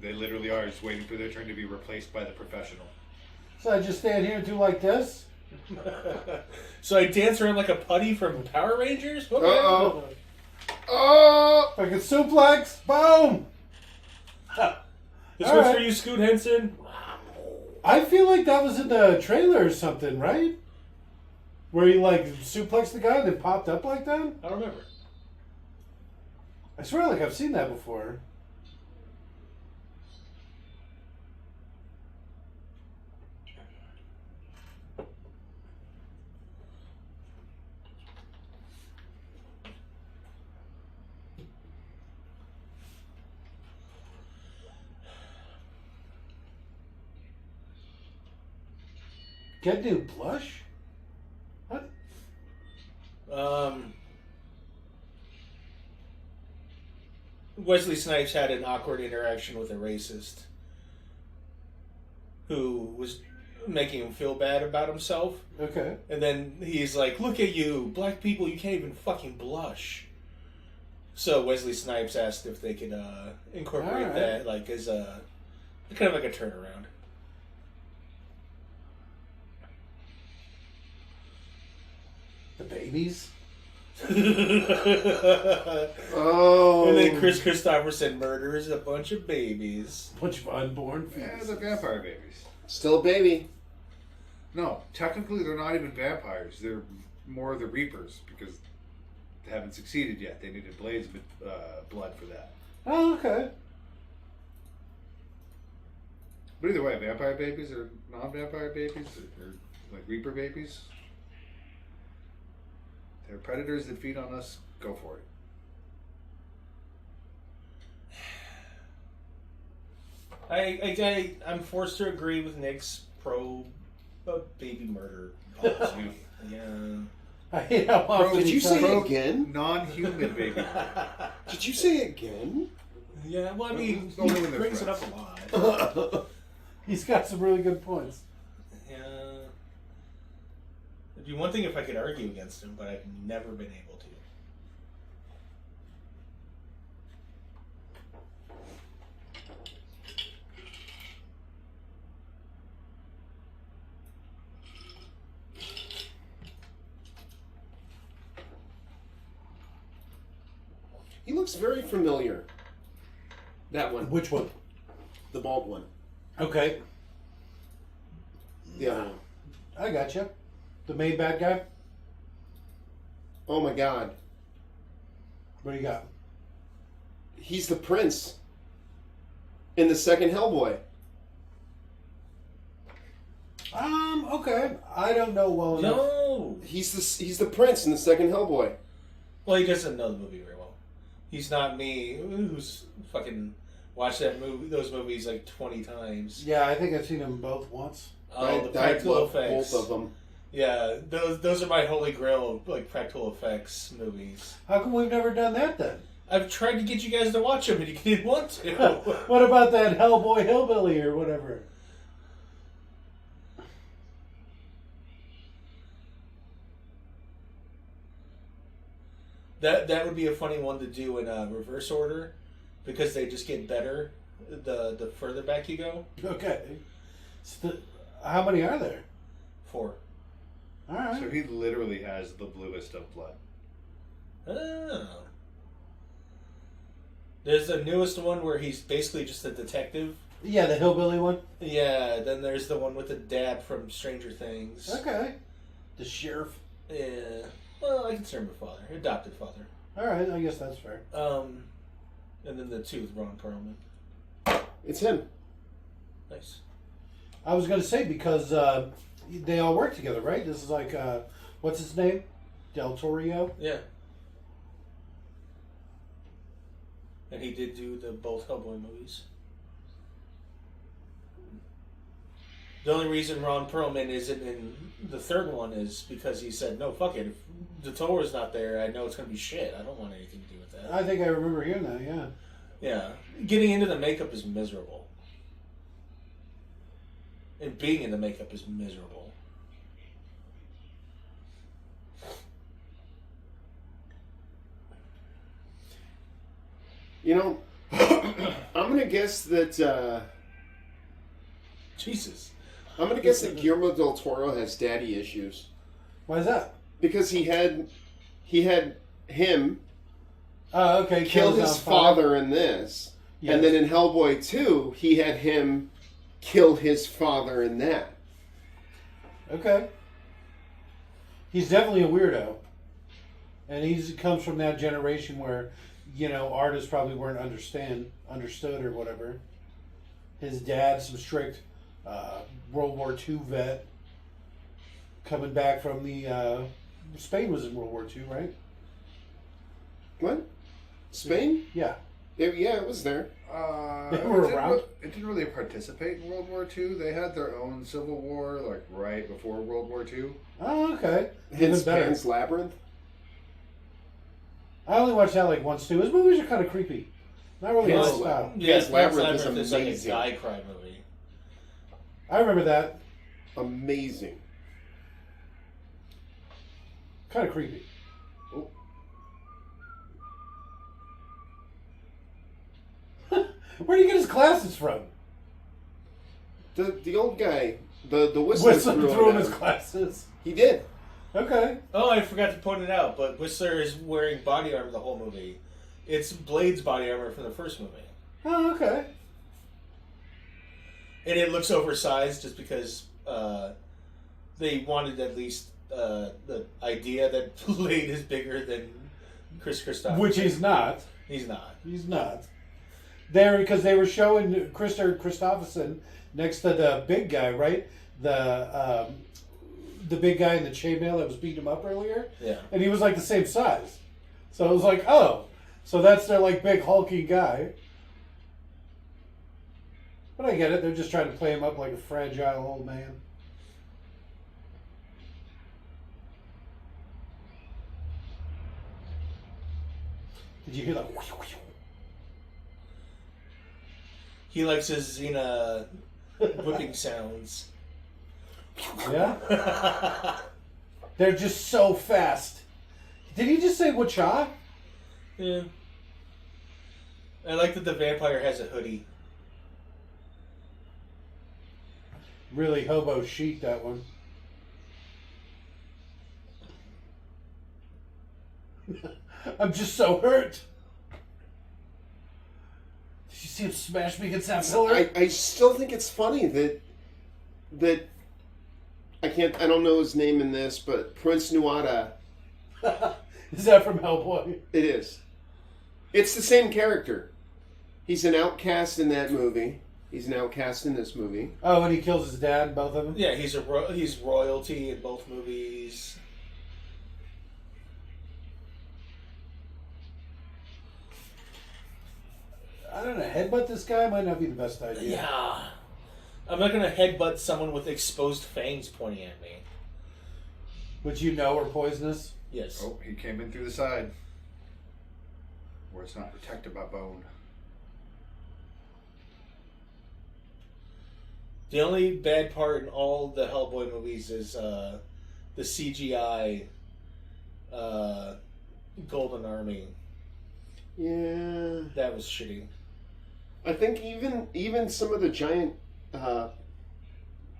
they literally are just waiting for their turn to be replaced by the professional. So I just stand here and do like this? So I dance around like a putty from Power Rangers. Okay. Uh-oh. Oh! If I can suplex, boom! This All one's right. for you, Scoot Henson. I feel like that was in the trailer or something, right? Where he like suplexed the guy and then popped up like that? I don't remember. I swear like I've seen that before. Get new blush? What? Wesley Snipes had an awkward interaction with a racist who was making him feel bad about himself. Okay. And then he's like, look at you, black people, you can't even fucking blush. So Wesley Snipes asked if they could incorporate Alright. that like as a kind of like a turnaround. The babies? Oh. And then Kristofferson murders a bunch of babies. Bunch of unborn Yeah, fetus. the vampire babies. Still a baby. No, technically they're not even vampires. They're more the Reapers because they haven't succeeded yet. They needed Blade's blood for that. Oh, okay. But either way, vampire babies or non-vampire babies or like Reaper babies. They're predators that feed on us. Go for it. I'm forced to agree with Nick's pro baby murder. Yeah. I hate how often Did you say Pro- again? Non-human baby. Did you say again? Yeah, well, I mean, Don't he ruin their brings it up friends. a lot. He's got some really good points. Yeah. It'd be one thing if I could argue against him, but I've never been able to. He looks very familiar. That one. Which one? The bald one. Okay. The other one. I got you. The main bad guy? Oh my god. What do you got? He's the prince in the second Hellboy. Okay. I don't know well enough. No! He's the prince in the second Hellboy. Well, he doesn't know the movie very well. He's not me, who's fucking watched those movies like 20 times. Yeah, I think I've seen them both once. Oh, the I practical love effects. both of them. Yeah, those are my holy grail of like practical effects movies. How come we've never done that then? I've tried to get you guys to watch them, and you didn't want to. What about that Hellboy Hillbilly or whatever? That would be a funny one to do in reverse order, because they just get better the further back you go. Okay. How many are there? 4. All right. So he literally has the bluest of blood. Oh. There's the newest one where he's basically just a detective. Yeah, the Hillbilly one. Yeah, then there's the one with the dad from Stranger Things. Okay. The sheriff. Yeah. Well, I consider him a father. Adopted father. All right, I guess that's fair. And then the 2 with Ron Perlman. It's him. Nice. I was going to say because they all work together, right? This is like, what's his name? Del Toro? Yeah. And he did do both Hellboy movies. The only reason Ron Perlman isn't in the third one is because he said, no, fuck it. If the Toro's not there, I know it's going to be shit. I don't want anything to do with that. I think I remember hearing that, yeah. Yeah. Getting into the makeup is miserable. And being in the makeup is miserable. You know, I'm gonna guess that. Jesus. I'm gonna guess that Guillermo del Toro has daddy issues Why is that? because he had him Oh, okay. kill kills his off father in this, Yes. and then in Hellboy 2, he had him kill his father in that. Okay. He's definitely a weirdo. And he comes from that generation where, artists probably weren't understood or whatever. His dad's some strict World War II vet. Coming back from the... Spain was in World War II, right? What? Spain? Yeah. It was there. They were around. It didn't really participate in World War II. They had their own civil war, like right before World War II. Oh, okay. Hence Even better. Pan's Labyrinth? I only watched that like once too. His movies are kind of creepy. Not really my Pan's style. Pan's Labyrinth is is like a amazing. guy crime movie. I remember that. Amazing. Kind of creepy. Oh. Where do you get his glasses from? The old guy, the Whistler Whistler threw threw him him his out. glasses. He did. Okay. Oh, I forgot to point it out, but Whistler is wearing body armor the whole movie. It's Blade's body armor from the first movie. Oh, okay. And it looks oversized just because they wanted at least the idea that Blade is bigger than Kristofferson. Which he's not. He's not. He's not. There, because they were showing Kristofferson next to the big guy, right? The big guy in the chainmail that was beating him up earlier. Yeah. And he was like the same size. So I was like, oh. So that's their like big hulking guy. But I get it. They're just trying to play him up like a fragile old man. Did you hear that? He likes his Xena whipping sounds. Yeah? They're just so fast. Did he just say wacha? Yeah. I like that the vampire has a hoodie. Really hobo chic, that one. I'm just so hurt. Did you see him smash me against that pillar? I still think it's funny that I don't know his name in this, but Prince Nuada. Is that from Hellboy? It is. It's the same character. He's an outcast in that movie. He's an outcast in this movie. Oh, and he kills his dad, both of them? Yeah, he's royalty in both movies. I don't know. Headbutt this guy might not be the best idea. Yeah. I'm not going to headbutt someone with exposed fangs pointing at me. Which you know are poisonous? Yes. Oh, he came in through the side. Where it's not protected by bone. The only bad part in all the Hellboy movies is the CGI Golden Army. Yeah. That was shitty. I think even some of the giant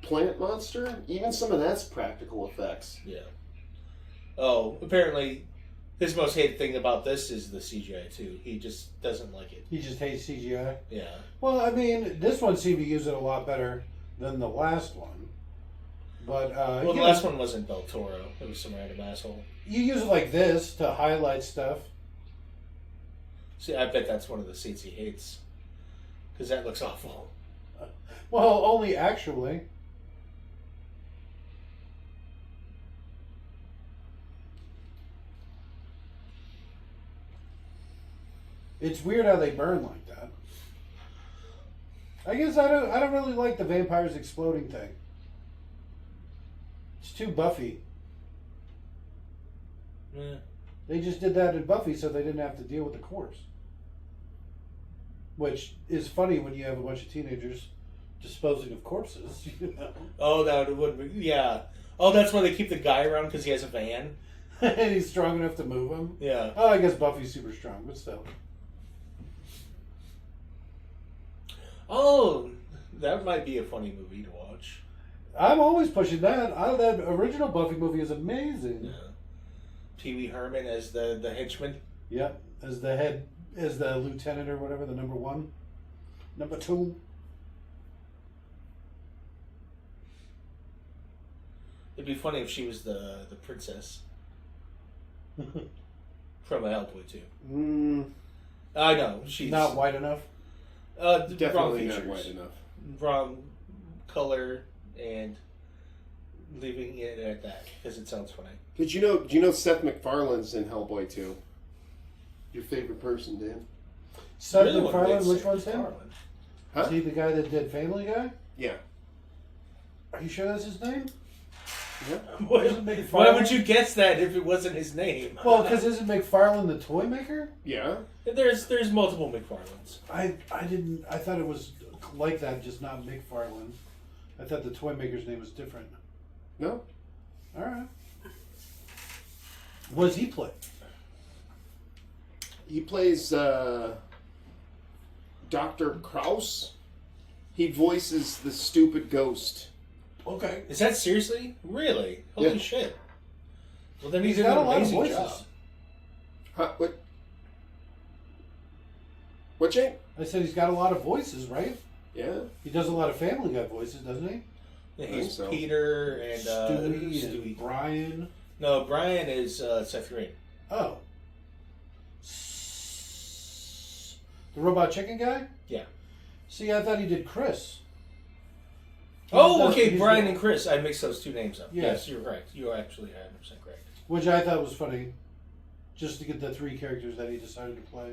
plant monster, even some of that's practical effects. Yeah. Oh, apparently his most hated thing about this is the CGI too. He just doesn't like it. He just hates CGI? Yeah. Well, I mean, this one seemed to use it a lot better than the last one. But, Well, the last one wasn't Del Toro. It was some random asshole. You use it like this to highlight stuff. See, I bet that's one of the seats he hates. Because that looks awful. Well, only actually. It's weird how they burn like that. I guess I don't really like the vampires exploding thing. It's too Buffy. Yeah. They just did that in Buffy so they didn't have to deal with the corpse. Which is funny when you have a bunch of teenagers disposing of corpses. You know? Oh, that would be, yeah. Oh, that's why they keep the guy around because he has a van. And he's strong enough to move them. Yeah. Oh, I guess Buffy's super strong, but still. Oh, that might be a funny movie to watch. I'm always pushing that. That original Buffy movie is amazing. Yeah. Pee Wee Herman as the henchman. Yep, as the head, as the lieutenant or whatever, the number one, number two. It'd be funny if she was the princess from a Hellboy 2. I know she's not white enough. Definitely not white enough. Wrong color and leaving it at that because it sounds funny. But do you know Seth MacFarlane's in Hellboy 2? Your favorite person, Dan? Seth Really MacFarlane, which one's him? Huh? Is he the guy that did Family Guy? Yeah. Are you sure that's his name? Yeah. Why would you guess that if it wasn't his name? Well, because isn't McFarlane the toy maker? Yeah. There's multiple McFarlanes. I thought it was like that, just not McFarlane. I thought the toy maker's name was different. No. All right. What does he play? He plays Dr. Kraus. He voices the stupid ghost. Okay. Is that seriously? Really? Holy Yeah. shit. Well, then He's did got an a lot of amazing voices. job. Huh, what? What, Jake? I said he's got a lot of voices, right? Yeah. He does a lot of Family Guy voices, doesn't he? Yeah, I think he's so. Peter and Stewie and Brian. No, Brian is Seth Green. Oh. The Robot Chicken guy? Yeah. See, I thought he did Kris. Oh, okay, He's Brian the- and Kris. I mixed those two names up. Yeah. Yes, you're correct. You're actually 100% correct. Which I thought was funny. Just to get the 3 characters that he decided to play.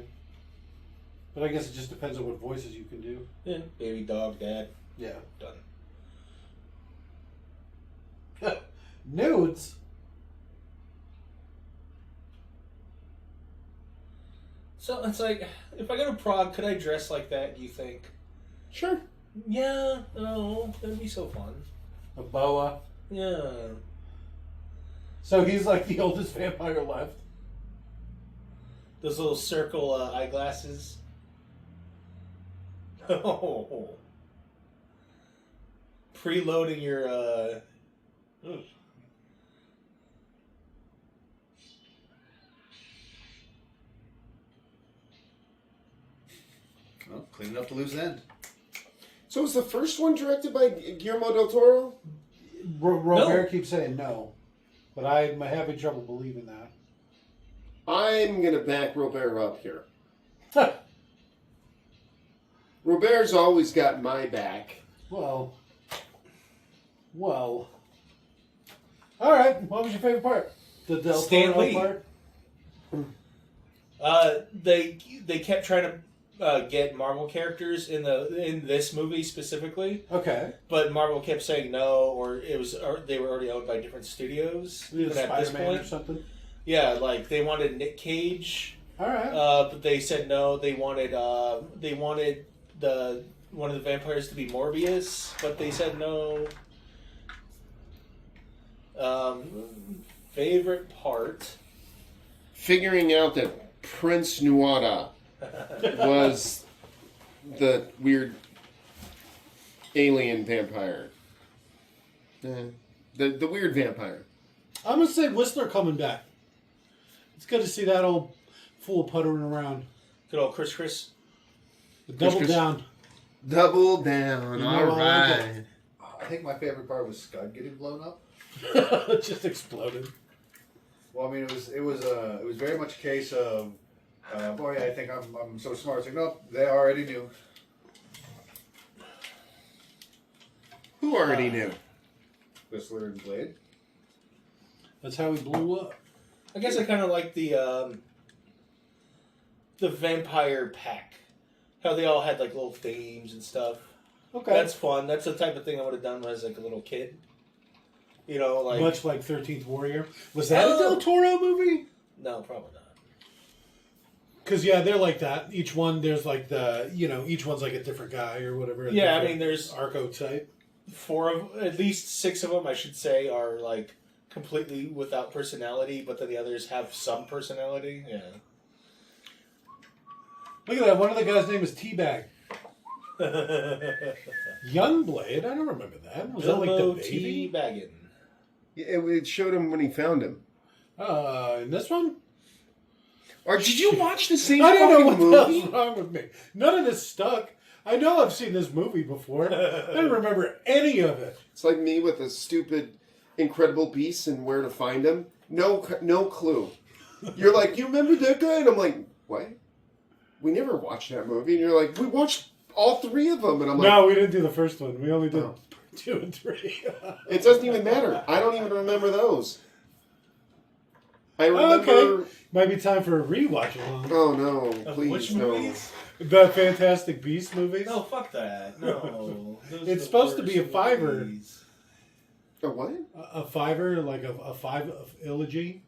But I guess it just depends on what voices you can do. Yeah, baby, dog, dad, Yeah. done. Nudes? So it's like, if I go to Prague, could I dress like that, do you think? Sure. Yeah, no, that'd be so fun. A boa? Yeah. So he's like the oldest vampire left. Those little circle eyeglasses. Oh. Preloading your, Well, cleaning up the loose end. So was the first one directed by Guillermo del Toro? Robert keeps saying no. But I'm having trouble believing that. I'm going to back Robert up here. Robert's always got my back. Well. All right. What was your favorite part? The Del Stan Toro Lee. part? They kept trying to get Marvel characters in this movie specifically, Okay. but Marvel kept saying no, or they were already owned by different studios. Either But at this Spider-Man or point, something. yeah, like they wanted Nick Cage, All right. but they said no. They wanted the one of the vampires to be Morbius, but they said no. Favorite part? Figuring out that Prince Nuada was the weird alien vampire. The weird vampire. I'm going to say Whistler coming back. It's good to see that old fool puttering around. Good old Kris. Double Chris. down. Double down. You know, All I like right. I think my favorite part was Scud getting blown up. It just exploded. Well, I mean, it was very much a case of, boy, I think I'm so smart. It's like, nope, they already knew. Who already knew? Whistler and Blade. That's how he blew up. I guess I kind of like the vampire pack. How they all had like little themes and stuff. Okay. That's fun. That's the type of thing I would have done when I was like a little kid. You know, like Much like 13th Warrior. Was that a Oh. Del Toro movie? no, probably not. Because, yeah, they're like that. Each one, there's like each one's like a different guy or whatever. a Yeah, I different mean, there's archetype. at least 6 of them, I should say, are like completely without personality, but then the others have some personality. Yeah. Look at that. One of the guys' name is Teabag. Youngblade? I don't remember that. Was that like the Bilbo baby? Baggin. Yeah, it showed him when he found him. In this one? Or did you watch the same I don't know what fucking the movie? hell's wrong with me. None of this stuck. I know I've seen this movie before. I don't remember any of it. It's like me with a stupid Incredible Beasts and where to find them? No clue. You're like, you remember that guy? And I'm like, what? We never watched that movie. And you're like, we watched all 3 of them. And I'm like, no, we didn't do the first one. We only did 2 and 3. It doesn't even matter. I don't even remember those. I remember... Okay. Might be time for a rewatch along. Oh, no. Please, which no. movies? The Fantastic Beast movies? No, fuck that. No. It's supposed to be a $5. A what? A $5, like a 5 eulogy?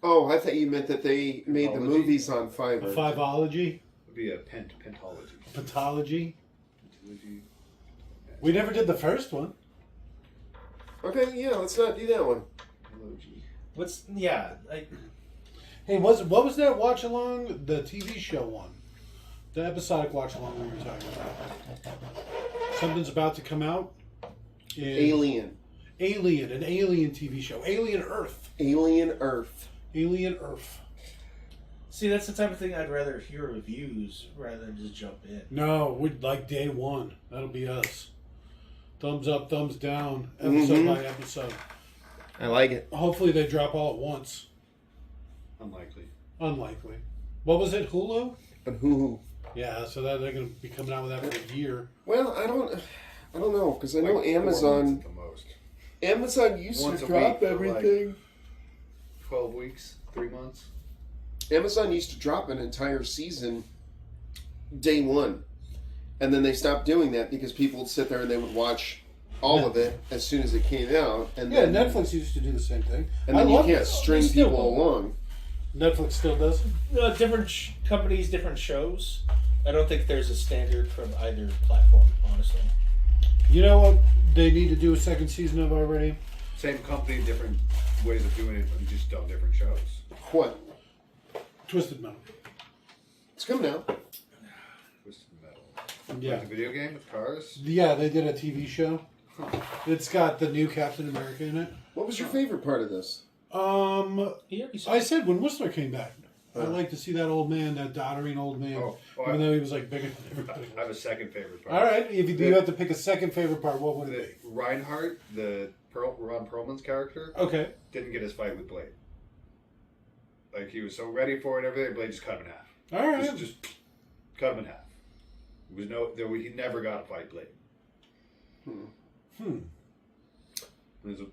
Oh, I thought you meant that they made the Apology? movies on A Fiverr. 5ology? Would be a pentology. Pathology? Pentology. We never did the first one. Okay, yeah, let's not do that one. Hey, what was that watch along? The TV show one. The episodic watch along we were talking about. Something's about to come out. Alien. An alien TV show. Alien Earth. Alien Earth. Alien Earth. See, that's the type of thing I'd rather hear reviews rather than just jump in. No, we'd like day one. That'll be us. Thumbs up, thumbs down, episode by episode. I like it. Hopefully they drop all at once. Unlikely. What was it, Hulu? And who? Yeah, so that they're going to be coming out with that for a year. Well, I don't know, because I know Like 4 months Amazon... at the most. Amazon used Once to a drop week for, like, everything. 12 weeks, 3 months. Amazon used to drop an entire season day one. And then they stopped doing that because people would sit there and they would watch all of it as soon as it came out. And Yeah, then, Netflix used to do the same thing. And then you can't string people along. Netflix still does it? Different companies, different shows. I don't think there's a standard from either platform, honestly. You know what they need to do a second season of already? Same company, different ways of doing it, but just on different shows. What? Twisted Metal. It's coming out. Twisted Metal. Yeah. Like the video game with cars? Yeah, they did a TV show. It's got the new Captain America in it. What was your favorite part of this? I said when Whistler came back. I'd like to see that old man, that doddering old man, even though he was like bigger than everybody. I have a second favorite part. All right, if you do have to pick a second favorite part, what would it be? Reinhardt, Ron Perlman's character, Okay. didn't get his fight with Blade. Like, he was so ready for it and everything, Blade just cut him in half. All right. Just cut him in half. He never got to fight Blade. And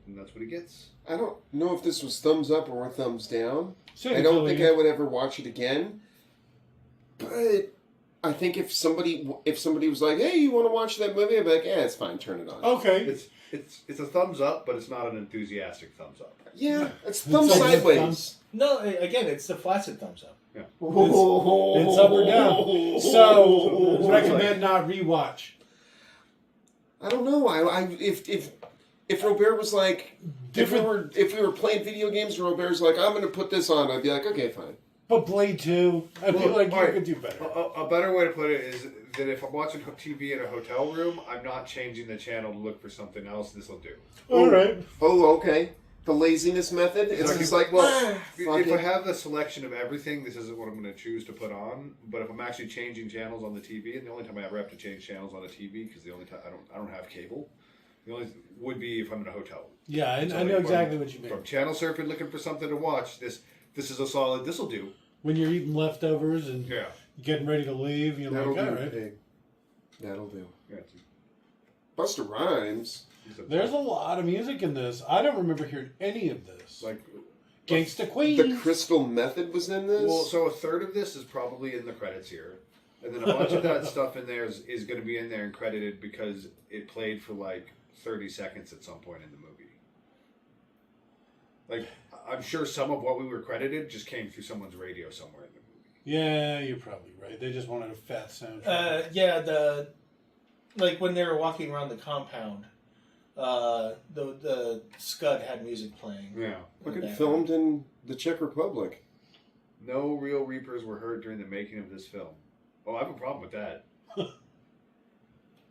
that's what he gets. I don't know if this was thumbs up or thumbs down. Same I don't feeling. think I would ever watch it again. But I think if somebody was like, "Hey, you want to watch that movie?" I'd be like, "Yeah, it's fine. Turn it on." Okay. It's a thumbs up, but it's not an enthusiastic thumbs up. Yeah, it's thumb It's like sideways. thumbs. No, again, it's the flaccid thumbs up. Yeah. It's up or down. So recommend not rewatch. I don't know. If Robert was like, if we were playing video games and Robert's like, "I'm going to put this on," I'd be like, "Okay, fine." But Blade 2, I feel like you alright. could do better. A better way to put it is that if I'm watching TV in a hotel room, I'm not changing the channel to look for something else. This will do. All right. Oh, okay. The laziness method. It's just like, well, if I have the selection of everything, this isn't what I'm going to choose to put on. But if I'm actually changing channels on the TV, and the only time I ever have to change channels on a TV, because the only time I don't have cable, the only would be if I'm in a hotel. Yeah, I know exactly what you mean. From channel surfing, looking for something to watch, this is a solid. This will do. When you're eating leftovers and Yeah. getting ready to leave, you're that'll like, do, all right. pig. That'll do. Yeah, Busta Rhymes. There's a lot of music in this. I don't remember hearing any of this. like Gangsta Queen. The Crystal Method was in this. well, so a third of this is probably in the credits here, and then a bunch of that stuff in there is going to be in there and credited because it played for like 30 seconds at some point in the movie. Like, I'm sure some of what we were credited just came through someone's radio somewhere in the movie. Yeah, you're probably right. They just wanted a fat soundtrack. Yeah, like when they were walking around the compound, the Scud had music playing. Yeah. Look, it filmed in the Czech Republic. No real Reapers were heard during the making of this film. Oh, I have a problem with that.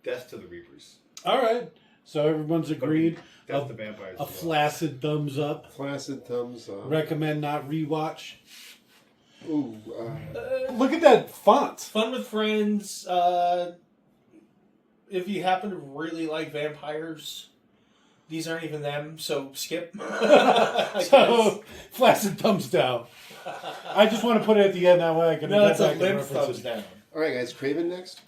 Death to the Reapers. All right. So everyone's agreed. Death to vampires. A flaccid thumbs up. Flaccid thumbs up. Recommend not rewatch. Ooh. Look at that font. Fun with friends. If you happen to really like vampires, these aren't even them, so skip. So, flaccid thumbs down. I just want to put it at the end that way I can No, it's a get back and limp reference thumbs it. down. All right, guys. Craven next.